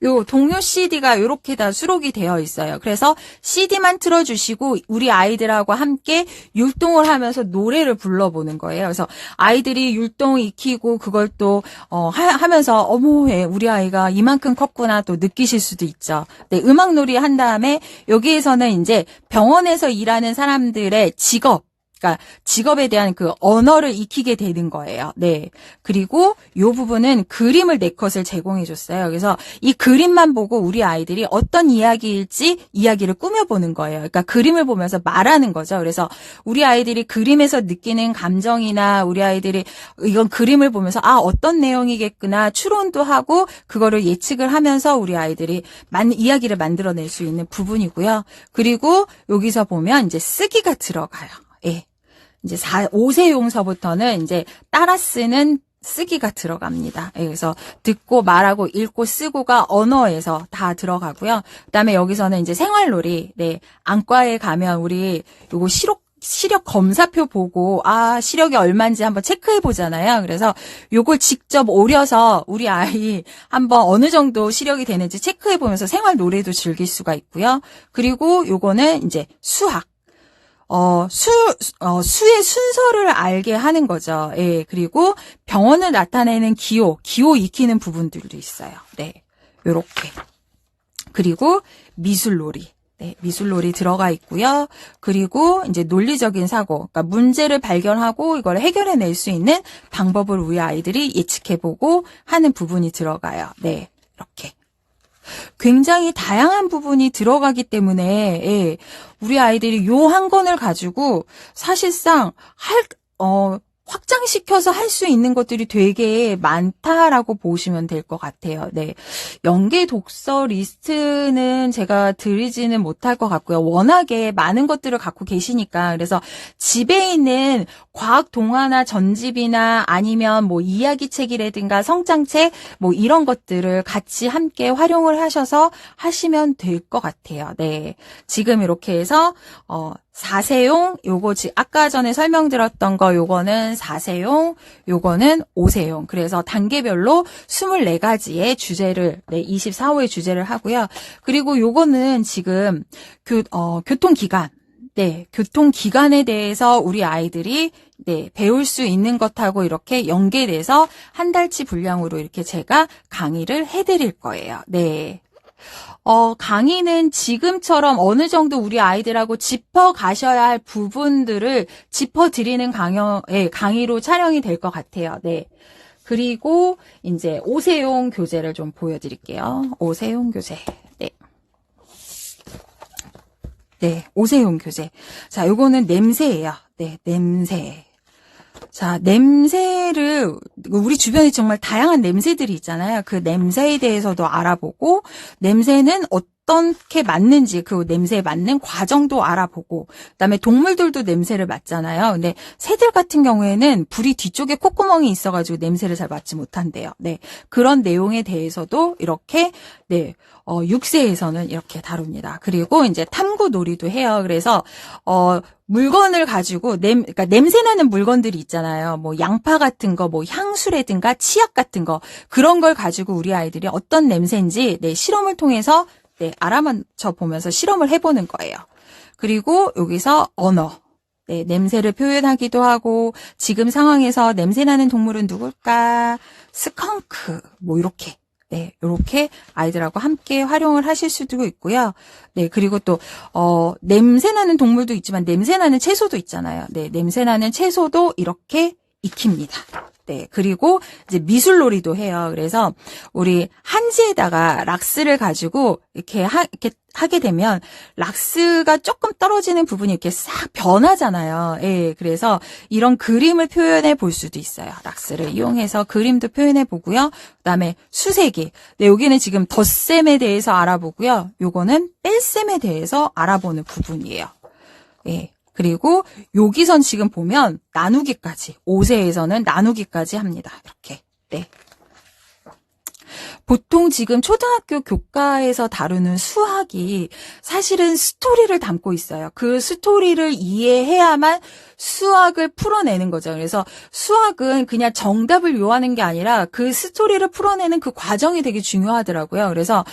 요 동요 CD가 이렇게 다 수록이 되어 있어요. 그래서 CD만 틀어주시고 우리 아이들하고 함께 율동을 하면서 노래를 불러보는 거예요. 그래서 아이들이 율동 익히고 그걸 또 하면서 어머, 우리 아이가 이만큼 컸구나 또 느끼실 수도 있죠. 네, 음악놀이 한 다음에 여기에서는 이제 병원에서 일하는 사람들의 그러니까 직업에 대한 그 언어를 익히게 되는 거예요. 네. 그리고 요 부분은 그림을 4컷을 제공해 줬어요. 그래서 이 그림만 보고 우리 아이들이 어떤 이야기일지 이야기를 꾸며보는 거예요. 그러니까 그림을 보면서 말하는 거죠. 그래서 우리 아이들이 그림에서 느끼는 감정이나 우리 아이들이 이건 그림을 보면서 어떤 내용이겠구나 추론도 하고 그거를 예측을 하면서 우리 아이들이 이야기를 만들어낼 수 있는 부분이고요. 그리고 여기서 보면 이제 쓰기가 들어가요. 예. 이제 5세 용서부터는 이제 따라 쓰는 쓰기가 들어갑니다. 예, 그래서 듣고 말하고 읽고 쓰고가 언어에서 다 들어가고요. 그다음에 여기서는 이제 생활놀이. 네. 안과에 가면 우리 요거 시력 검사표 보고 시력이 얼마인지 한번 체크해 보잖아요. 그래서 요걸 직접 오려서 우리 아이 한번 어느 정도 시력이 되는지 체크해 보면서 생활 놀이도 즐길 수가 있고요. 그리고 요거는 이제 수학. 수의 순서를 알게 하는 거죠. 예, 그리고 병원을 나타내는 기호 익히는 부분들도 있어요. 네. 요렇게. 그리고 미술놀이. 네, 미술놀이 들어가 있고요. 그리고 이제 논리적인 사고, 그러니까 문제를 발견하고 이걸 해결해낼 수 있는 방법을 우리 아이들이 예측해보고 하는 부분이 들어가요. 네, 이렇게. 굉장히 다양한 부분이 들어가기 때문에 예, 우리 아이들이 요 한 권을 가지고 사실상 확장시켜서 할 수 있는 것들이 되게 많다라고 보시면 될 것 같아요. 네. 연계 독서 리스트는 제가 드리지는 못할 것 같고요. 워낙에 많은 것들을 갖고 계시니까. 그래서 집에 있는 과학 동화나 전집이나 아니면 뭐 이야기책이라든가 성장책 뭐 이런 것들을 같이 함께 활용을 하셔서 하시면 될 것 같아요. 네. 지금 이렇게 해서 4세용, 요거 아까 전에 설명드렸던 거 요거는 4세용, 요거는 5세용. 그래서 단계별로 24가지의 주제를, 네, 24호의 주제를 하고요. 그리고 요거는 지금 교통기간, 네, 교통기간에 대해서 우리 아이들이 네, 배울 수 있는 것하고 이렇게 연계돼서 한 달치 분량으로 이렇게 제가 강의를 해드릴 거예요. 네. 강의는 지금처럼 어느 정도 우리 아이들하고 짚어 가셔야 할 부분들을 짚어 드리는 강의로 촬영이 될 것 같아요. 네. 그리고 이제 5세용 교재를 좀 보여드릴게요. 5세용 교재. 네. 네, 5세용 교재. 자, 요거는 냄새예요. 네, 냄새. 자, 냄새를, 우리 주변에 정말 다양한 냄새들이 있잖아요. 그 냄새에 대해서도 알아보고, 냄새는 어떻게 맡는지, 그 냄새에 맞는 과정도 알아보고, 그다음에 동물들도 냄새를 맡잖아요. 근데 새들 같은 경우에는 불이 뒤쪽에 콧구멍이 있어가지고 냄새를 잘 맡지 못한대요. 네. 그런 내용에 대해서도 이렇게, 네. 6세에서는 이렇게 다룹니다. 그리고 이제 탐구 놀이도 해요. 그래서, 물건을 가지고 그러니까 냄새나는 물건들이 있잖아요. 뭐 양파 같은 거, 뭐 향수라든가 치약 같은 거 그런 걸 가지고 우리 아이들이 어떤 냄새인지 네, 실험을 통해서 네, 알아맞혀 보면서 실험을 해보는 거예요. 그리고 여기서 언어. 네, 냄새를 표현하기도 하고 지금 상황에서 냄새나는 동물은 누굴까? 스컹크. 뭐 이렇게. 네, 요렇게 아이들하고 함께 활용을 하실 수도 있고요. 네, 그리고 또, 냄새나는 동물도 있지만 냄새나는 채소도 있잖아요. 네, 냄새나는 채소도 이렇게 익힙니다. 네, 그리고 이제 미술놀이도 해요. 그래서 우리 한지에다가 락스를 가지고 이렇게 하게 되면 락스가 조금 떨어지는 부분이 이렇게 싹 변하잖아요. 예, 그래서 이런 그림을 표현해 볼 수도 있어요. 락스를 이용해서 그림도 표현해 보고요. 그다음에 수세기. 네, 여기는 지금 덧셈에 대해서 알아보고요. 요거는 뺄셈에 대해서 알아보는 부분이에요. 예. 그리고 여기선 지금 보면 나누기까지 5세에서는 나누기까지 합니다. 이렇게. 네. 보통 지금 초등학교 교과에서 다루는 수학이 사실은 스토리를 담고 있어요. 그 스토리를 이해해야만 수학을 풀어내는 거죠. 그래서 수학은 그냥 정답을 요하는 게 아니라 그 스토리를 풀어내는 그 과정이 되게 중요하더라고요. 그래서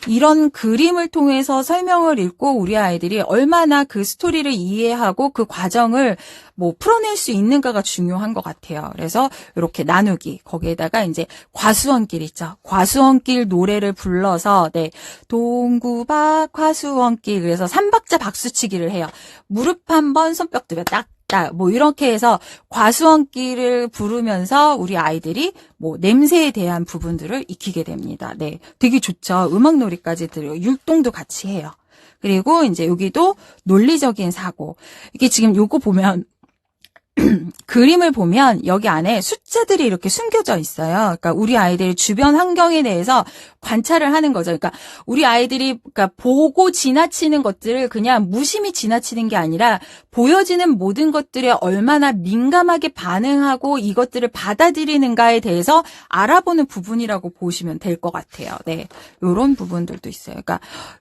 이런 그림을 통해서 설명을 읽고 우리 아이들이 얼마나 그 스토리를 이해하고 그 과정을 뭐 풀어낼 수 있는가가 중요한 것 같아요. 그래서 이렇게 나누기 거기에다가 이제 과수원길 있죠. 과수원길 노래를 불러서 네 동구박 과수원길 그래서 3박자 박수치기를 해요. 무릎 한번 손뼉 두면 딱. 뭐 이렇게 해서 과수원길을 부르면서 우리 아이들이 뭐 냄새에 대한 부분들을 익히게 됩니다. 네, 되게 좋죠. 음악놀이까지 들어요. 율동도 같이 해요. 그리고 이제 여기도 논리적인 사고. 이게 지금 요거 보면 그림을 보면 여기 안에 숫자들이 이렇게 숨겨져 있어요. 그러니까 우리 아이들의 주변 환경에 대해서 관찰을 하는 거죠. 그러니까 우리 아이들이 그러니까 보고 지나치는 것들을 그냥 무심히 지나치는 게 아니라 보여지는 모든 것들에 얼마나 민감하게 반응하고 이것들을 받아들이는가에 대해서 알아보는 부분이라고 보시면 될 것 같아요. 네, 이런 부분들도 있어요. 그러니까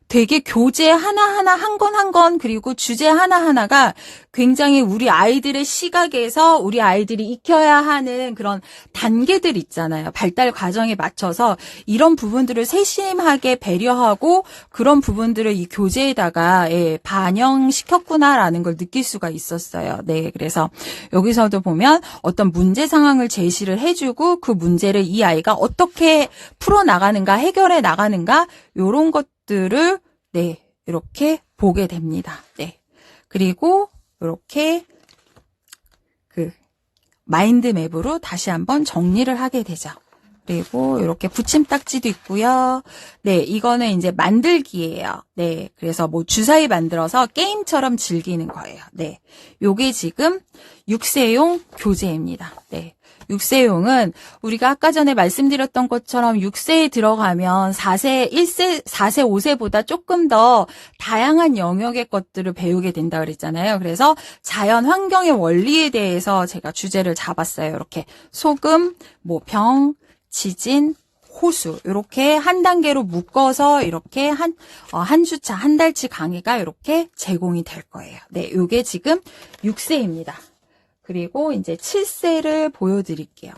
되게 교재 하나하나 한 권 한 권 그리고 주제 하나하나가 굉장히 우리 아이들의 시각에서 우리 아이들이 익혀야 하는 그런 단계들 있잖아요. 발달 과정에 맞춰서 이런 부분들을 세심하게 배려하고 그런 부분들을 이 교재에다가 반영시켰구나라는 걸 느낄 수가 있었어요. 네, 그래서 여기서도 보면 어떤 문제 상황을 제시를 해주고 그 문제를 이 아이가 어떻게 풀어나가는가 해결해 나가는가 이런 것들을 네 이렇게 보게 됩니다. 네, 그리고 이렇게 그 마인드맵으로 다시 한번 정리를 하게 되죠. 그리고 이렇게 붙임딱지도 있고요. 네, 이거는 이제 만들기예요. 네, 그래서 뭐 주사위 만들어서 게임처럼 즐기는 거예요. 네, 요게 지금 6세용 교재입니다. 네. 6세용은 우리가 아까 전에 말씀드렸던 것처럼 6세에 들어가면 4세, 1세, 4세, 5세보다 조금 더 다양한 영역의 것들을 배우게 된다 그랬잖아요. 그래서 자연 환경의 원리에 대해서 제가 주제를 잡았어요. 이렇게 소금, 뭐 병, 지진, 호수 이렇게 한 단계로 묶어서 이렇게 한 주차 한 달치 강의가 이렇게 제공이 될 거예요. 네, 요게 지금 6세입니다. 그리고 이제 7세를 보여드릴게요.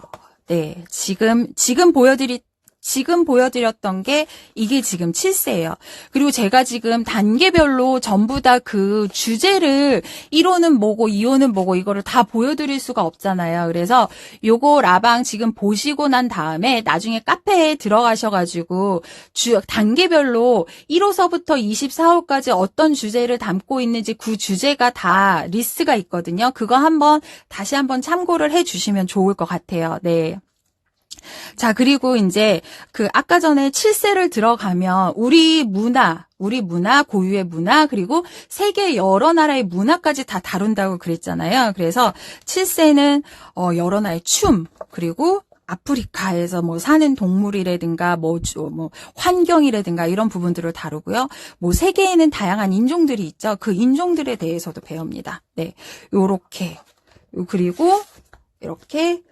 네, 지금 보여드렸던 게 이게 지금 7세예요. 그리고 제가 지금 단계별로 전부 다 그 주제를 1호는 뭐고 2호는 뭐고 이거를 다 보여드릴 수가 없잖아요. 그래서 요거 라방 지금 보시고 난 다음에 나중에 카페에 들어가셔가지고 단계별로 1호서부터 24호까지 어떤 주제를 담고 있는지 그 주제가 다 리스트가 있거든요. 그거 다시 한번 참고를 해주시면 좋을 것 같아요. 네. 자, 그리고 이제 아까 전에 7세를 들어가면 우리 문화, 고유의 문화, 그리고 세계 여러 나라의 문화까지 다 다룬다고 그랬잖아요. 그래서 7세는 여러 나라의 춤, 그리고 아프리카에서 사는 동물이라든가 환경이라든가 이런 부분들을 다루고요. 세계에는 다양한 인종들이 있죠. 그 인종들에 대해서도 배웁니다. 네. 요렇게. 그리고 이렇게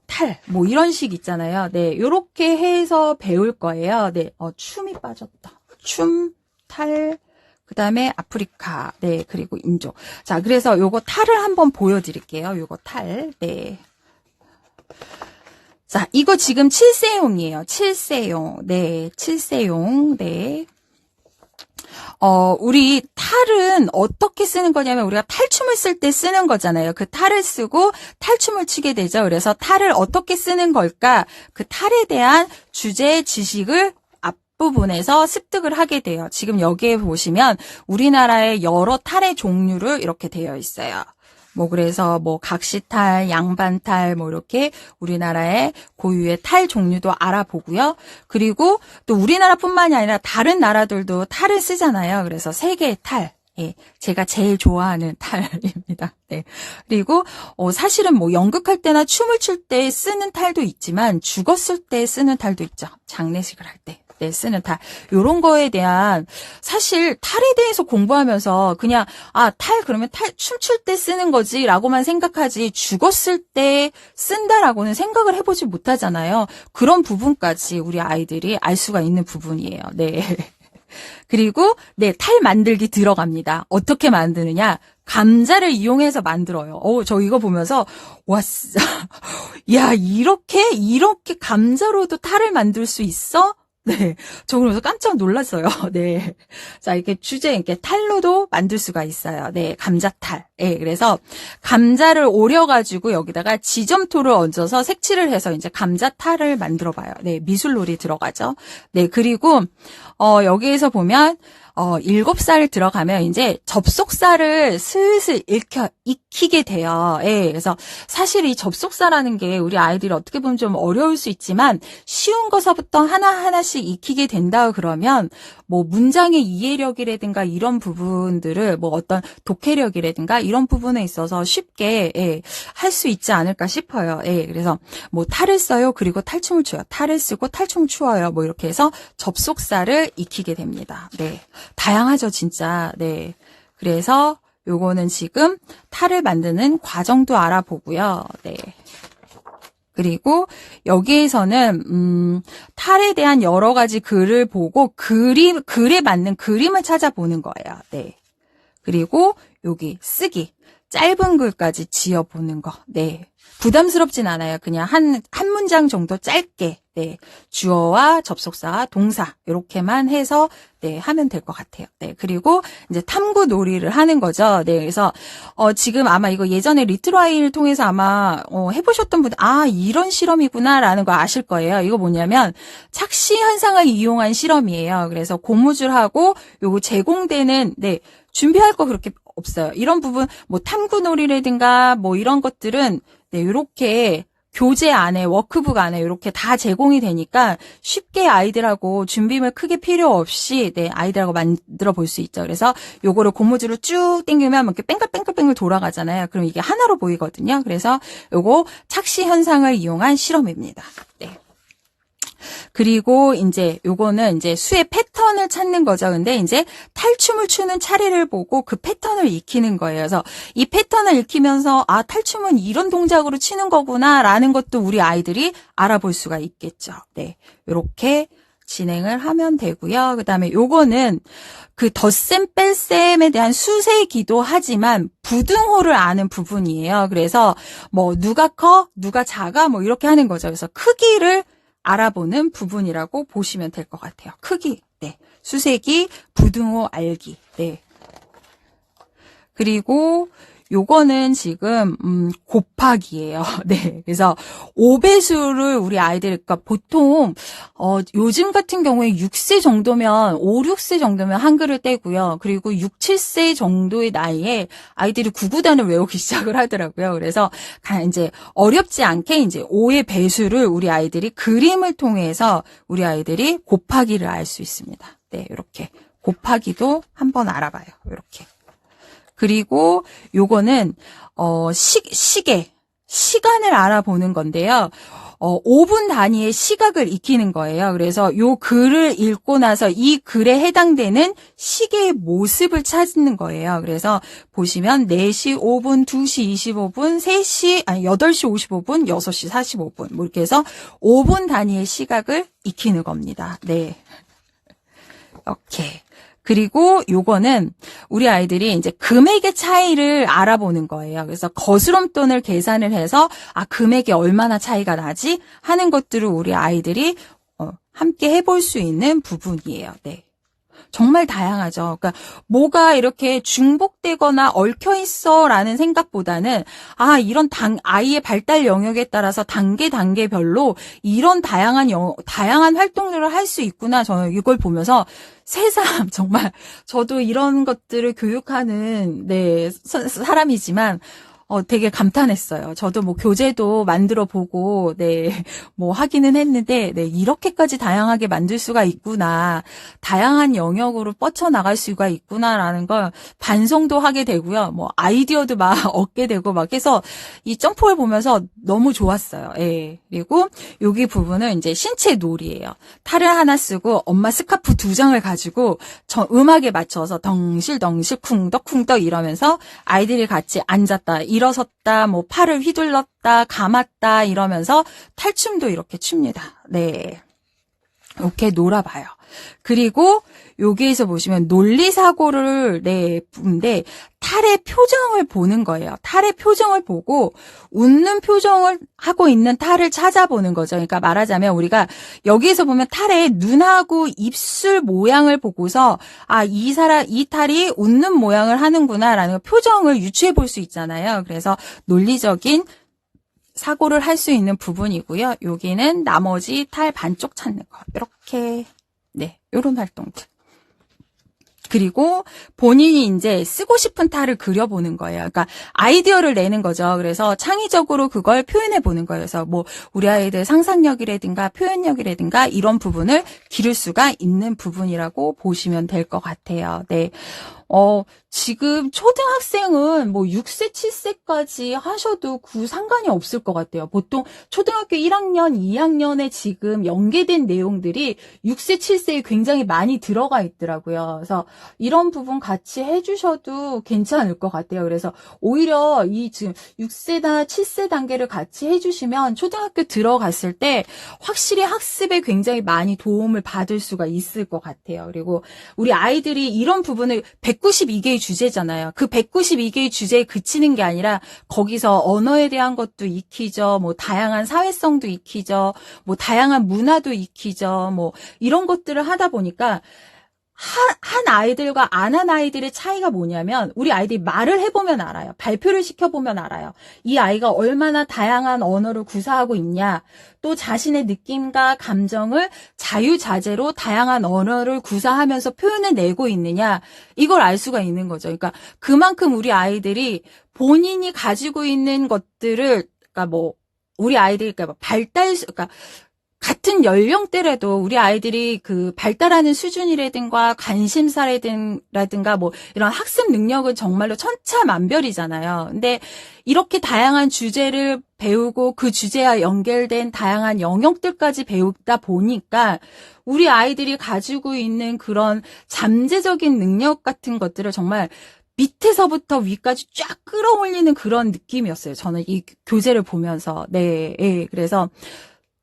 탈, 이런 식 있잖아요. 네, 요렇게 해서 배울 거예요. 네, 춤이 빠졌다. 춤, 탈, 그 다음에 아프리카, 네, 그리고 인종. 자, 그래서 요거 탈을 한번 보여드릴게요. 요거 탈, 네. 자, 이거 지금 7세용이에요. 7세용, 네, 7세용, 네. 우리 탈은 어떻게 쓰는 거냐면 우리가 탈춤을 쓸 때 쓰는 거잖아요. 그 탈을 쓰고 탈춤을 추게 되죠. 그래서 탈을 어떻게 쓰는 걸까? 그 탈에 대한 주제 지식을 앞부분에서 습득을 하게 돼요. 지금 여기에 보시면 우리나라의 여러 탈의 종류를 이렇게 되어 있어요. 그래서 각시탈, 양반탈, 이렇게 우리나라의 고유의 탈 종류도 알아보고요. 그리고 또 우리나라뿐만이 아니라 다른 나라들도 탈을 쓰잖아요. 그래서 세 개의 탈. 예, 제가 제일 좋아하는 탈입니다. 네. 그리고, 사실은 연극할 때나 춤을 출 때 쓰는 탈도 있지만 죽었을 때 쓰는 탈도 있죠. 장례식을 할 때. 네, 쓰는 탈. 요런 거에 대한, 사실 탈에 대해서 공부하면서 그냥, 그러면 춤출 때 쓰는 거지, 라고만 생각하지, 죽었을 때 쓴다라고는 생각을 해보지 못하잖아요. 그런 부분까지 우리 아이들이 알 수가 있는 부분이에요. 네. 그리고, 네, 탈 만들기 들어갑니다. 어떻게 만드느냐? 감자를 이용해서 만들어요. 저 이거 보면서, 와, 야, 이렇게 감자로도 탈을 만들 수 있어? 네. 저 그러면서 깜짝 놀랐어요. 네. 자, 이렇게 이렇게 탈로도 만들 수가 있어요. 네. 감자탈. 네. 그래서 감자를 오려가지고 여기다가 지점토를 얹어서 색칠을 해서 이제 감자탈을 만들어 봐요. 네. 미술놀이 들어가죠. 네. 그리고, 여기에서 보면, 7살 들어가면 이제 접속사를 슬슬 익히게 돼요. 예, 그래서 사실 이 접속사라는 게 우리 아이들이 어떻게 보면 좀 어려울 수 있지만 쉬운 것서부터 하나하나씩 익히게 된다 그러면 문장의 이해력이라든가 이런 부분들을 어떤 독해력이라든가 이런 부분에 있어서 쉽게 할 수 있지 않을까 싶어요. 예, 그래서 탈을 써요. 그리고 탈춤을 춰요. 탈을 쓰고 탈춤을 추어요. 이렇게 해서 접속사를 익히게 됩니다. 네. 다양하죠, 진짜. 네. 그래서 요거는 지금 탈을 만드는 과정도 알아보고요. 네. 그리고 여기에서는 탈에 대한 여러 가지 글을 보고 글에 맞는 그림을 찾아보는 거예요. 네. 그리고 여기 쓰기. 짧은 글까지 지어보는 거. 네. 부담스럽진 않아요. 그냥 한 문장 정도 짧게. 네. 주어와 접속사, 동사 이렇게만 해서 네, 하면 될 것 같아요. 네. 그리고 이제 탐구 놀이를 하는 거죠. 네. 그래서 지금 아마 이거 예전에 리트라이를 통해서 아마 해보셨던 분들 이런 실험이구나라는 거 아실 거예요. 이거 뭐냐면 착시 현상을 이용한 실험이에요. 그래서 고무줄하고 요거 제공되는 네, 준비할 거 그렇게 없어요. 이런 부분 탐구놀이라든가 이런 것들은 네, 이렇게 교재 안에 워크북 안에 이렇게 다 제공이 되니까 쉽게 아이들하고 준비물 크게 필요 없이 네, 아이들하고 만들어 볼 수 있죠. 그래서 요거를 고무줄을 쭉 당기면 이렇게 뺑글뺑글뺑글 돌아가잖아요. 그럼 이게 하나로 보이거든요. 그래서 요거 착시 현상을 이용한 실험입니다. 네. 그리고 이제 요거는 이제 수의 패턴 패턴을 찾는 거죠. 근데 이제 탈춤을 추는 차례를 보고 그 패턴을 익히는 거예요. 그래서 이 패턴을 익히면서 아, 탈춤은 이런 동작으로 추는 거구나라는 것도 우리 아이들이 알아볼 수가 있겠죠. 네. 요렇게 진행을 하면 되고요. 그다음에 요거는 그 덧셈 뺄셈에 대한 수세기도 하지만 부등호를 아는 부분이에요. 그래서 뭐 누가 커, 누가 작아 뭐 이렇게 하는 거죠. 그래서 크기를 알아보는 부분이라고 보시면 될 것 같아요. 크기, 네. 수세기, 부등호 알기, 네. 그리고 요거는 지금 곱하기예요. 네. 그래서 5배수를 우리 아이들 그러니까 보통 요즘 같은 경우에 6세 정도면 5, 6세 정도면 한글을 떼고요. 그리고 6, 7세 정도의 나이에 아이들이 구구단을 외우기 시작을 하더라고요. 그래서 이제 어렵지 않게 이제 5의 배수를 우리 아이들이 그림을 통해서 우리 아이들이 곱하기를 알 수 있습니다. 네, 이렇게 곱하기도 한번 알아봐요. 이렇게. 그리고 요거는 시간을 알아보는 건데요. 5분 단위의 시각을 익히는 거예요. 그래서 요 글을 읽고 나서 이 글에 해당되는 시계의 모습을 찾는 거예요. 그래서 보시면 4시 5분, 2시 25분, 8시 55분, 6시 45분 뭐 이렇게 해서 5분 단위의 시각을 익히는 겁니다. 네. 이렇게. 그리고 요거는 우리 아이들이 이제 금액의 차이를 알아보는 거예요. 그래서 거스름돈을 계산을 해서 아, 금액이 얼마나 차이가 나지 하는 것들을 우리 아이들이 함께 해볼 수 있는 부분이에요. 네. 정말 다양하죠. 그러니까 뭐가 이렇게 중복되거나 얽혀 있어라는 생각보다는 아, 이런 아이의 발달 영역에 따라서 단계별로 이런 다양한 활동들을 할 수 있구나. 저는 이걸 보면서 새삼 정말 저도 이런 것들을 교육하는 네, 사람이지만 되게 감탄했어요. 저도 뭐 교재도 만들어 보고, 네, 뭐 하기는 했는데, 네, 이렇게까지 다양하게 만들 수가 있구나. 다양한 영역으로 뻗쳐나갈 수가 있구나라는 걸 반성도 하게 되고요. 뭐 아이디어도 막 얻게 되고 막 해서 이 점프를 보면서 너무 좋았어요. 예. 그리고 여기 부분은 이제 신체 놀이예요. 탈을 하나 쓰고 엄마 스카프 2장을 가지고 음악에 맞춰서 덩실덩실 쿵덕쿵덕 이러면서 아이들이 같이 앉았다. 일어섰다, 뭐 팔을 휘둘렀다, 감았다 이러면서 탈춤도 이렇게 춥니다. 네. 이렇게 놀아봐요. 그리고 여기에서 보시면 논리사고를 보는데 탈의 표정을 보는 거예요. 탈의 표정을 보고 웃는 표정을 하고 있는 탈을 찾아보는 거죠. 그러니까 말하자면 우리가 여기에서 보면 탈의 눈하고 입술 모양을 보고서 아, 이 탈이 웃는 모양을 하는구나라는 표정을 유추해 볼 수 있잖아요. 그래서 논리적인 사고를 할 수 있는 부분이고요. 여기는 나머지 탈 반쪽 찾는 거. 이렇게 네, 요런 활동들. 그리고 본인이 이제 쓰고 싶은 탈을 그려보는 거예요. 그러니까 아이디어를 내는 거죠. 그래서 창의적으로 그걸 표현해 보는 거예요. 그래서 뭐 우리 아이들 상상력이라든가 표현력이라든가 이런 부분을 기를 수가 있는 부분이라고 보시면 될 것 같아요. 네. 지금 초등학생은 뭐 6세, 7세까지 하셔도 상관이 없을 것 같아요. 보통 초등학교 1학년, 2학년에 지금 연계된 내용들이 6세, 7세에 굉장히 많이 들어가 있더라고요. 그래서 이런 부분 같이 해주셔도 괜찮을 것 같아요. 그래서 오히려 이 지금 6세나 7세 단계를 같이 해주시면 초등학교 들어갔을 때 확실히 학습에 굉장히 많이 도움을 받을 수가 있을 것 같아요. 그리고 우리 아이들이 이런 부분을 192개의 주제잖아요. 그 192개의 주제에 그치는 게 아니라 거기서 언어에 대한 것도 익히죠. 뭐 다양한 사회성도 익히죠. 뭐 다양한 문화도 익히죠. 뭐 이런 것들을 하다 보니까 한 아이들과 안 한 아이들의 차이가 뭐냐면 우리 아이들이 말을 해보면 알아요. 발표를 시켜보면 알아요. 이 아이가 얼마나 다양한 언어를 구사하고 있냐. 또 자신의 느낌과 감정을 자유자재로 다양한 언어를 구사하면서 표현을 내고 있느냐. 이걸 알 수가 있는 거죠. 그러니까 그만큼 우리 아이들이 본인이 가지고 있는 것들을 그러니까 뭐 우리 아이들이 그러니까 같은 연령대라도 우리 아이들이 그 발달하는 수준이라든가 관심사라든가 뭐 이런 학습 능력은 정말로 천차만별이잖아요. 근데 이렇게 다양한 주제를 배우고 그 주제와 연결된 다양한 영역들까지 배우다 보니까 우리 아이들이 가지고 있는 그런 잠재적인 능력 같은 것들을 정말 밑에서부터 위까지 쫙 끌어올리는 그런 느낌이었어요. 저는 이 교재를 보면서. 네, 예. 그래서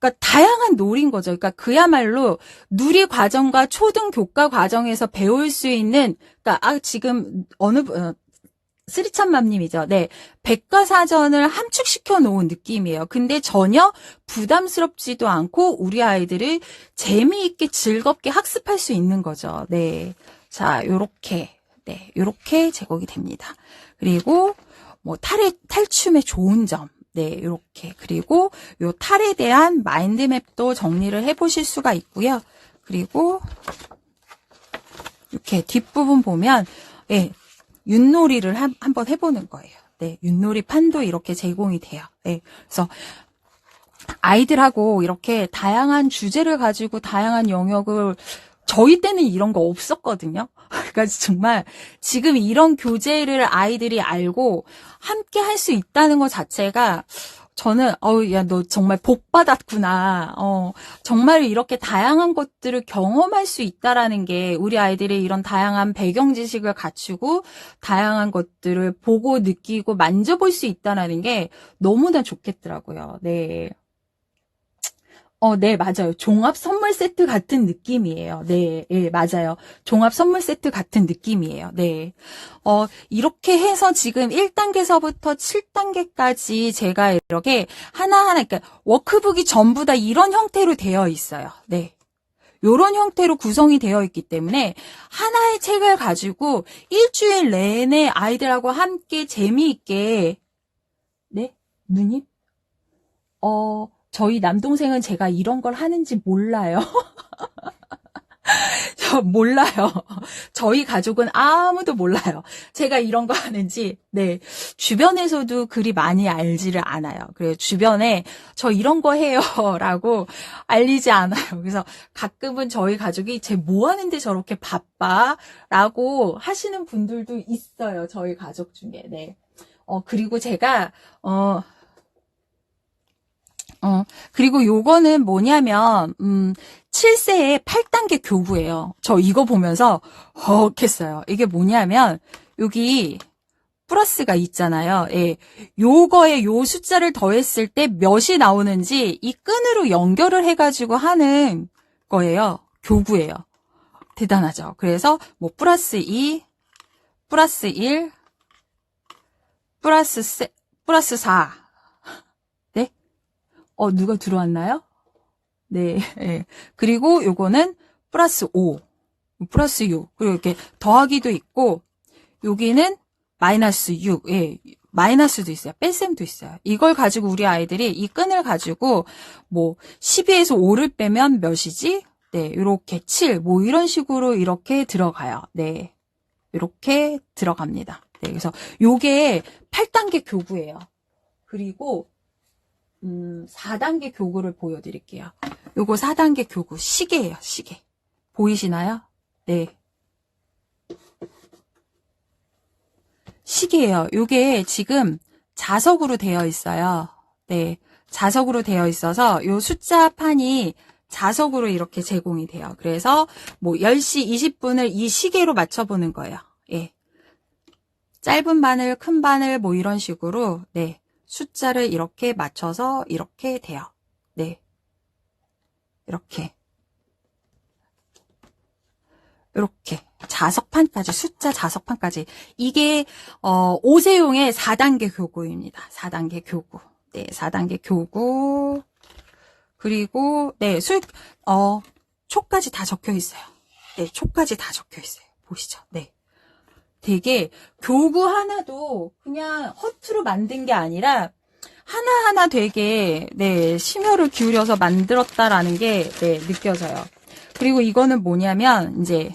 그러니까 다양한 놀이인 거죠. 그러니까 그야말로 누리 과정과 초등 교과 과정에서 배울 수 있는, 그러니까 지금 쓰리참맘님이죠. 네, 백과사전을 함축시켜 놓은 느낌이에요. 근데 전혀 부담스럽지도 않고 우리 아이들을 재미있게 즐겁게 학습할 수 있는 거죠. 네, 자, 요렇게 제공이 됩니다. 그리고 뭐 탈춤의 좋은 점. 네, 요렇게. 그리고 요 탈에 대한 마인드맵도 정리를 해보실 수가 있고요. 그리고 이렇게 뒷부분 보면, 예, 윷놀이를 한번 해보는 거예요. 네, 윷놀이 판도 이렇게 제공이 돼요. 네, 그래서 아이들하고 이렇게 다양한 주제를 가지고 다양한 영역을 저희 때는 이런 거 없었거든요. 그러니까 정말 지금 이런 교재를 아이들이 알고 함께 할 수 있다는 것 자체가 저는 야, 너 정말 복 받았구나. 정말 이렇게 다양한 것들을 경험할 수 있다라는 게 우리 아이들이 이런 다양한 배경 지식을 갖추고 다양한 것들을 보고 느끼고 만져볼 수 있다라는 게 너무나 좋겠더라고요. 네. 네, 맞아요. 종합 선물 세트 같은 느낌이에요. 네, 예, 맞아요. 종합 선물 세트 같은 느낌이에요. 네. 이렇게 해서 지금 1단계서부터 7단계까지 제가 이렇게 하나하나, 그러니까 워크북이 전부 다 이런 형태로 되어 있어요. 네. 요런 형태로 구성이 되어 있기 때문에 하나의 책을 가지고 일주일 내내 아이들하고 함께 재미있게, 네? 누님? 저희 남동생은 제가 이런 걸 하는지 몰라요. 저 몰라요. 저희 가족은 아무도 몰라요. 제가 이런 거 하는지. 네. 주변에서도 그리 많이 알지를 않아요. 그래서 주변에 저 이런 거 해요. 라고 알리지 않아요. 그래서 가끔은 저희 가족이 쟤 뭐 하는데 저렇게 바빠? 라고 하시는 분들도 있어요. 저희 가족 중에. 네. 그리고 제가, 그리고 요거는 뭐냐면, 7세의 8단계 교구예요. 저 이거 보면서, 했어요. 이게 뭐냐면, 여기, 플러스가 있잖아요. 예. 요거에 요 숫자를 더했을 때 몇이 나오는지 이 끈으로 연결을 해가지고 하는 거예요. 교구예요. 대단하죠. 그래서, 뭐, 플러스 2, 플러스 1, 플러스 4. 누가 들어왔나요? 네, 네. 그리고 요거는 플러스 5, 플러스 6. 그리고 이렇게 더하기도 있고, 여기는 마이너스 6, 예. 마이너스도 있어요. 뺄셈도 있어요. 이걸 가지고 우리 아이들이 이 끈을 가지고 뭐 12에서 5를 빼면 몇이지? 네, 요렇게 7, 뭐 이런 식으로 이렇게 들어가요. 네. 이렇게 들어갑니다. 네, 그래서 요게 8단계 교구예요. 그리고 4단계 교구를 보여드릴게요. 요거 4단계 교구, 시계예요, 시계. 보이시나요? 네. 시계예요. 요게 지금 자석으로 되어 있어요. 네. 자석으로 되어 있어서 요 숫자판이 자석으로 이렇게 제공이 돼요. 그래서 뭐 10시 20분을 이 시계로 맞춰보는 거예요. 예. 짧은 바늘, 큰 바늘 뭐 이런 식으로 네. 숫자를 이렇게 맞춰서 이렇게 돼요. 네. 이렇게. 이렇게. 자석판까지, 숫자 자석판까지. 이게, 5세용의 4단계 교구입니다. 4단계 교구. 네, 4단계 교구. 그리고, 네, 초까지 다 적혀 있어요. 네, 초까지 다 적혀 있어요. 보시죠. 네. 되게 교구 하나도 그냥 허투루 만든 게 아니라 하나하나 되게 네, 심혈을 기울여서 만들었다라는 게 네, 느껴져요. 그리고 이거는 뭐냐면 이제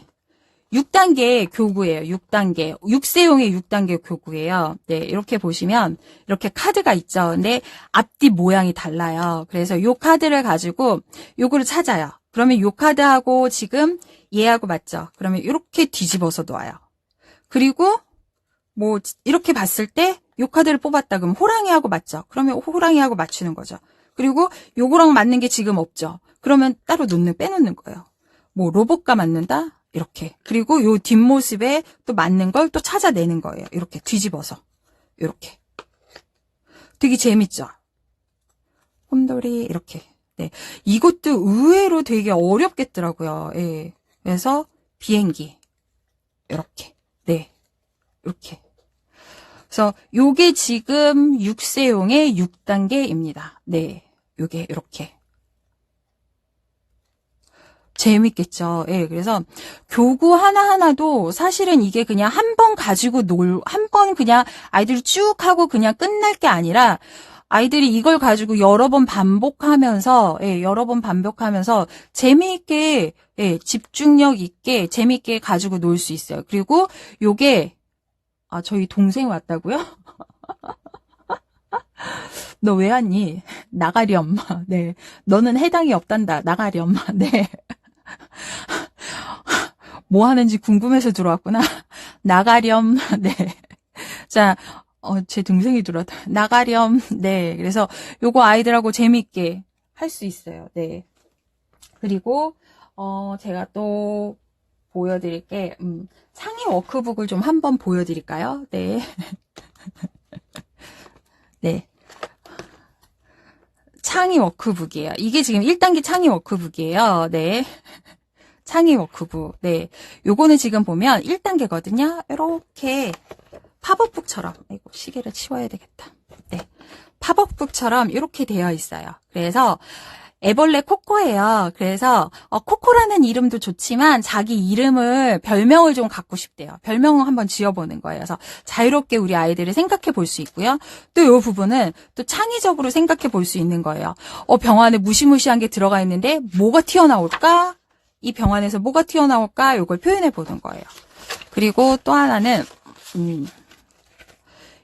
6단계 교구예요. 6단계. 6세용의 6단계 교구예요. 네, 이렇게 보시면 이렇게 카드가 있죠. 근데 앞뒤 모양이 달라요. 그래서 요 카드를 가지고 요거를 찾아요. 그러면 요 카드하고 지금 얘하고 맞죠? 그러면 이렇게 뒤집어서 놓아요. 그리고 뭐 이렇게 봤을 때 요 카드를 뽑았다 그러면 호랑이하고 맞죠? 그러면 호랑이하고 맞추는 거죠. 그리고 요거랑 맞는 게 지금 없죠. 그러면 따로 빼놓는 거예요. 뭐 로봇과 맞는다? 이렇게. 그리고 요 뒷모습에 또 맞는 걸 또 찾아내는 거예요. 이렇게 뒤집어서. 이렇게. 되게 재밌죠? 홈돌이 이렇게. 네. 이것도 의외로 되게 어렵겠더라고요. 예. 그래서 비행기. 이렇게. 네. 이렇게. 그래서 요게 지금 6세용의 6단계입니다. 네. 요게 이렇게. 재밌겠죠. 예, 그래서 교구 하나하나도 사실은 이게 그냥 한 번 가지고 한 번 그냥 아이들이 쭉 하고 그냥 끝날 게 아니라 아이들이 이걸 가지고 여러 번 반복하면서, 예, 여러 번 반복하면서 재미있게, 예, 집중력 있게 재미있게 가지고 놀 수 있어요. 그리고 요게, 저희 동생 왔다고요? 너 왜 왔니? 나가렴. 네. 너는 해당이 없단다. 나가렴. 네. 뭐 하는지 궁금해서 들어왔구나. 나가렴. 네. 자, 제 동생이 들어왔다. 나가렴. 네. 그래서 요거 아이들하고 재밌게 할 수 있어요. 네. 그리고, 제가 또 보여드릴 게, 상의 워크북을 좀 한번 보여드릴까요? 네. 네. 창의 워크북이에요. 이게 지금 1단계 창의 워크북이에요. 네. 창의 워크북. 네. 요거는 지금 보면 1단계거든요. 이렇게 팝업북처럼. 이거 시계를 치워야 되겠다. 네. 팝업북처럼 이렇게 되어 있어요. 그래서 애벌레 코코예요. 그래서 코코라는 이름도 좋지만 자기 이름을 별명을 좀 갖고 싶대요. 별명을 한번 지어보는 거예요. 그래서 자유롭게 우리 아이들을 생각해 볼 수 있고요. 또 이 부분은 또 창의적으로 생각해 볼 수 있는 거예요. 병 안에 무시무시한 게 들어가 있는데 뭐가 튀어나올까? 이 병 안에서 뭐가 튀어나올까? 이걸 표현해 보는 거예요. 그리고 또 하나는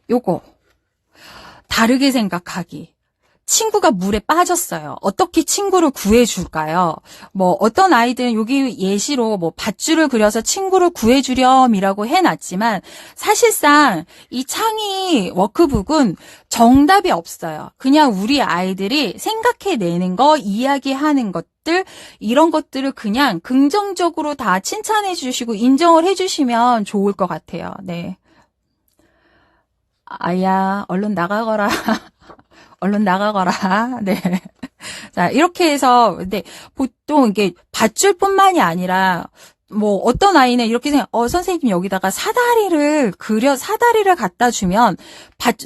요거 다르게 생각하기. 친구가 물에 빠졌어요. 어떻게 친구를 구해줄까요? 뭐 어떤 아이들은 여기 예시로 뭐 밧줄을 그려서 친구를 구해주렴이라고 해놨지만 사실상 이 창의 워크북은 정답이 없어요. 그냥 우리 아이들이 생각해내는 거, 이야기하는 것들 이런 것들을 그냥 긍정적으로 다 칭찬해 주시고 인정을 해주시면 좋을 것 같아요. 네. 아야, 얼른 나가거라. 얼른 나가거라. 네. 자, 이렇게 해서, 근데 보통 이게 밧줄뿐만이 아니라, 뭐, 어떤 아이는 이렇게 선생님 여기다가 사다리를 갖다 주면,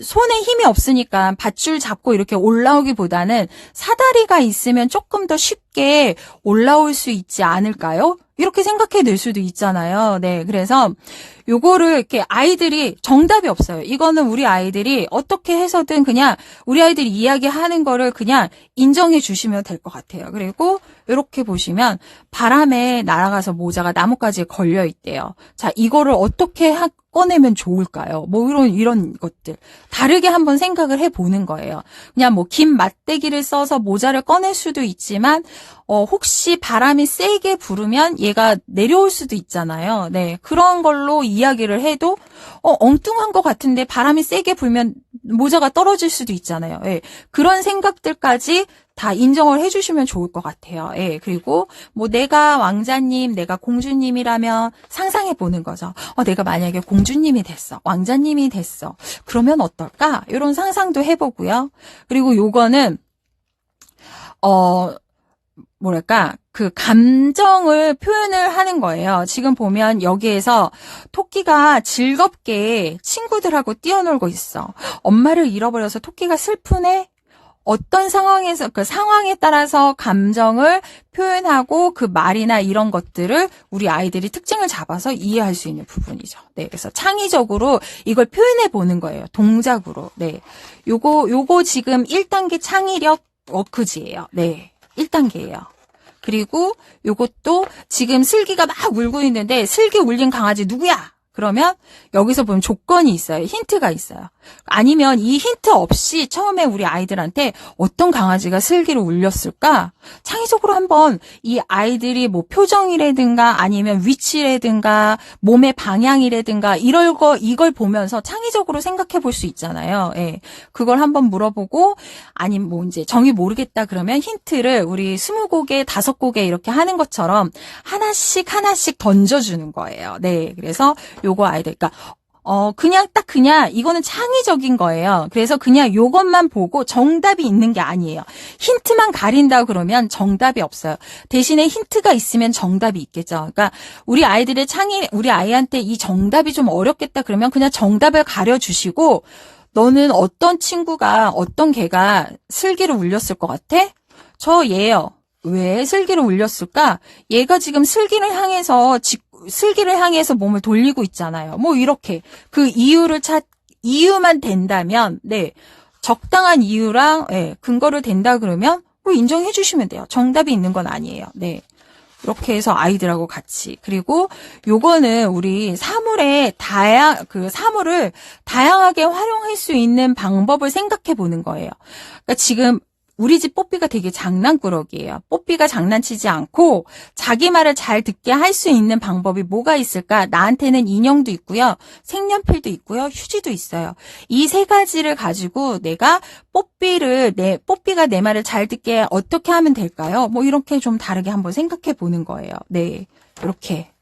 손에 힘이 없으니까 밧줄 잡고 이렇게 올라오기보다는 사다리가 있으면 조금 더 쉽게 올라올 수 있지 않을까요? 이렇게 생각해 낼 수도 있잖아요. 네. 그래서 요거를 이렇게 아이들이 정답이 없어요. 이거는 우리 아이들이 어떻게 해서든 그냥 우리 아이들이 이야기하는 거를 그냥 인정해 주시면 될 것 같아요. 그리고 이렇게 보시면 바람에 날아가서 모자가 나뭇가지에 걸려 있대요. 자, 이거를 어떻게 꺼내면 좋을까요? 뭐 이런 것들. 다르게 한번 생각을 해보는 거예요. 그냥 뭐 긴 맞대기를 써서 모자를 꺼낼 수도 있지만, 혹시 바람이 세게 불으면 얘가 내려올 수도 있잖아요. 네. 그런 걸로 이야기를 해도, 엉뚱한 것 같은데 바람이 세게 불면 모자가 떨어질 수도 있잖아요. 예. 그런 생각들까지 다 인정을 해주시면 좋을 것 같아요. 예. 그리고 뭐 내가 왕자님, 내가 공주님이라면 상상해 보는 거죠. 내가 만약에 공주님이 됐어, 왕자님이 됐어. 그러면 어떨까? 이런 상상도 해보고요. 그리고 요거는 뭐랄까, 그 감정을 표현을 하는 거예요. 지금 보면 여기에서 토끼가 즐겁게 친구들하고 뛰어놀고 있어. 엄마를 잃어버려서 토끼가 슬프네? 어떤 상황에서, 그 상황에 따라서 감정을 표현하고 그 말이나 이런 것들을 우리 아이들이 특징을 잡아서 이해할 수 있는 부분이죠. 네. 그래서 창의적으로 이걸 표현해 보는 거예요. 동작으로. 네. 요거 지금 1단계 창의력 워크지예요. 네. 1단계예요. 그리고 요것도 지금 슬기가 막 울고 있는데 슬기 울린 강아지 누구야? 그러면 여기서 보면 조건이 있어요. 힌트가 있어요. 아니면 이 힌트 없이 처음에 우리 아이들한테 어떤 강아지가 슬기를 울렸을까? 창의적으로 한번 이 아이들이 뭐 표정이라든가 아니면 위치라든가 몸의 방향이라든가 이걸 보면서 창의적으로 생각해 볼 수 있잖아요. 예. 그걸 한번 물어보고 아니면 뭐 이제 정의 모르겠다 그러면 힌트를 우리 20곡에 5곡에 이렇게 하는 것처럼 하나씩 던져주는 거예요. 네. 그래서 요거 아이들, 그러니까 그냥 이거는 창의적인 거예요. 그래서 그냥 요것만 보고 정답이 있는 게 아니에요. 힌트만 가린다 그러면 정답이 없어요. 대신에 힌트가 있으면 정답이 있겠죠. 그러니까 우리 아이한테 이 정답이 좀 어렵겠다 그러면 그냥 정답을 가려주시고 너는 어떤 개가 슬기를 울렸을 것 같아? 저 얘요. 왜 슬기를 울렸을까? 얘가 지금 슬기를 향해서 몸을 돌리고 있잖아요. 뭐 이렇게 그 이유만 된다면 네 적당한 이유랑 근거를 된다 그러면 뭐 인정해 주시면 돼요. 정답이 있는 건 아니에요. 네. 이렇게 해서 아이들하고 같이. 그리고 요거는 우리 사물을 다양하게 활용할 수 있는 방법을 생각해 보는 거예요. 그러니까 지금 우리 집 뽀삐가 되게 장난꾸러기예요. 뽀삐가 장난치지 않고 자기 말을 잘 듣게 할 수 있는 방법이 뭐가 있을까? 나한테는 인형도 있고요. 색연필도 있고요. 휴지도 있어요. 이 3가지를 가지고 내가 뽀삐가 내 말을 잘 듣게 어떻게 하면 될까요? 뭐 이렇게 좀 다르게 한번 생각해 보는 거예요. 네. 이렇게.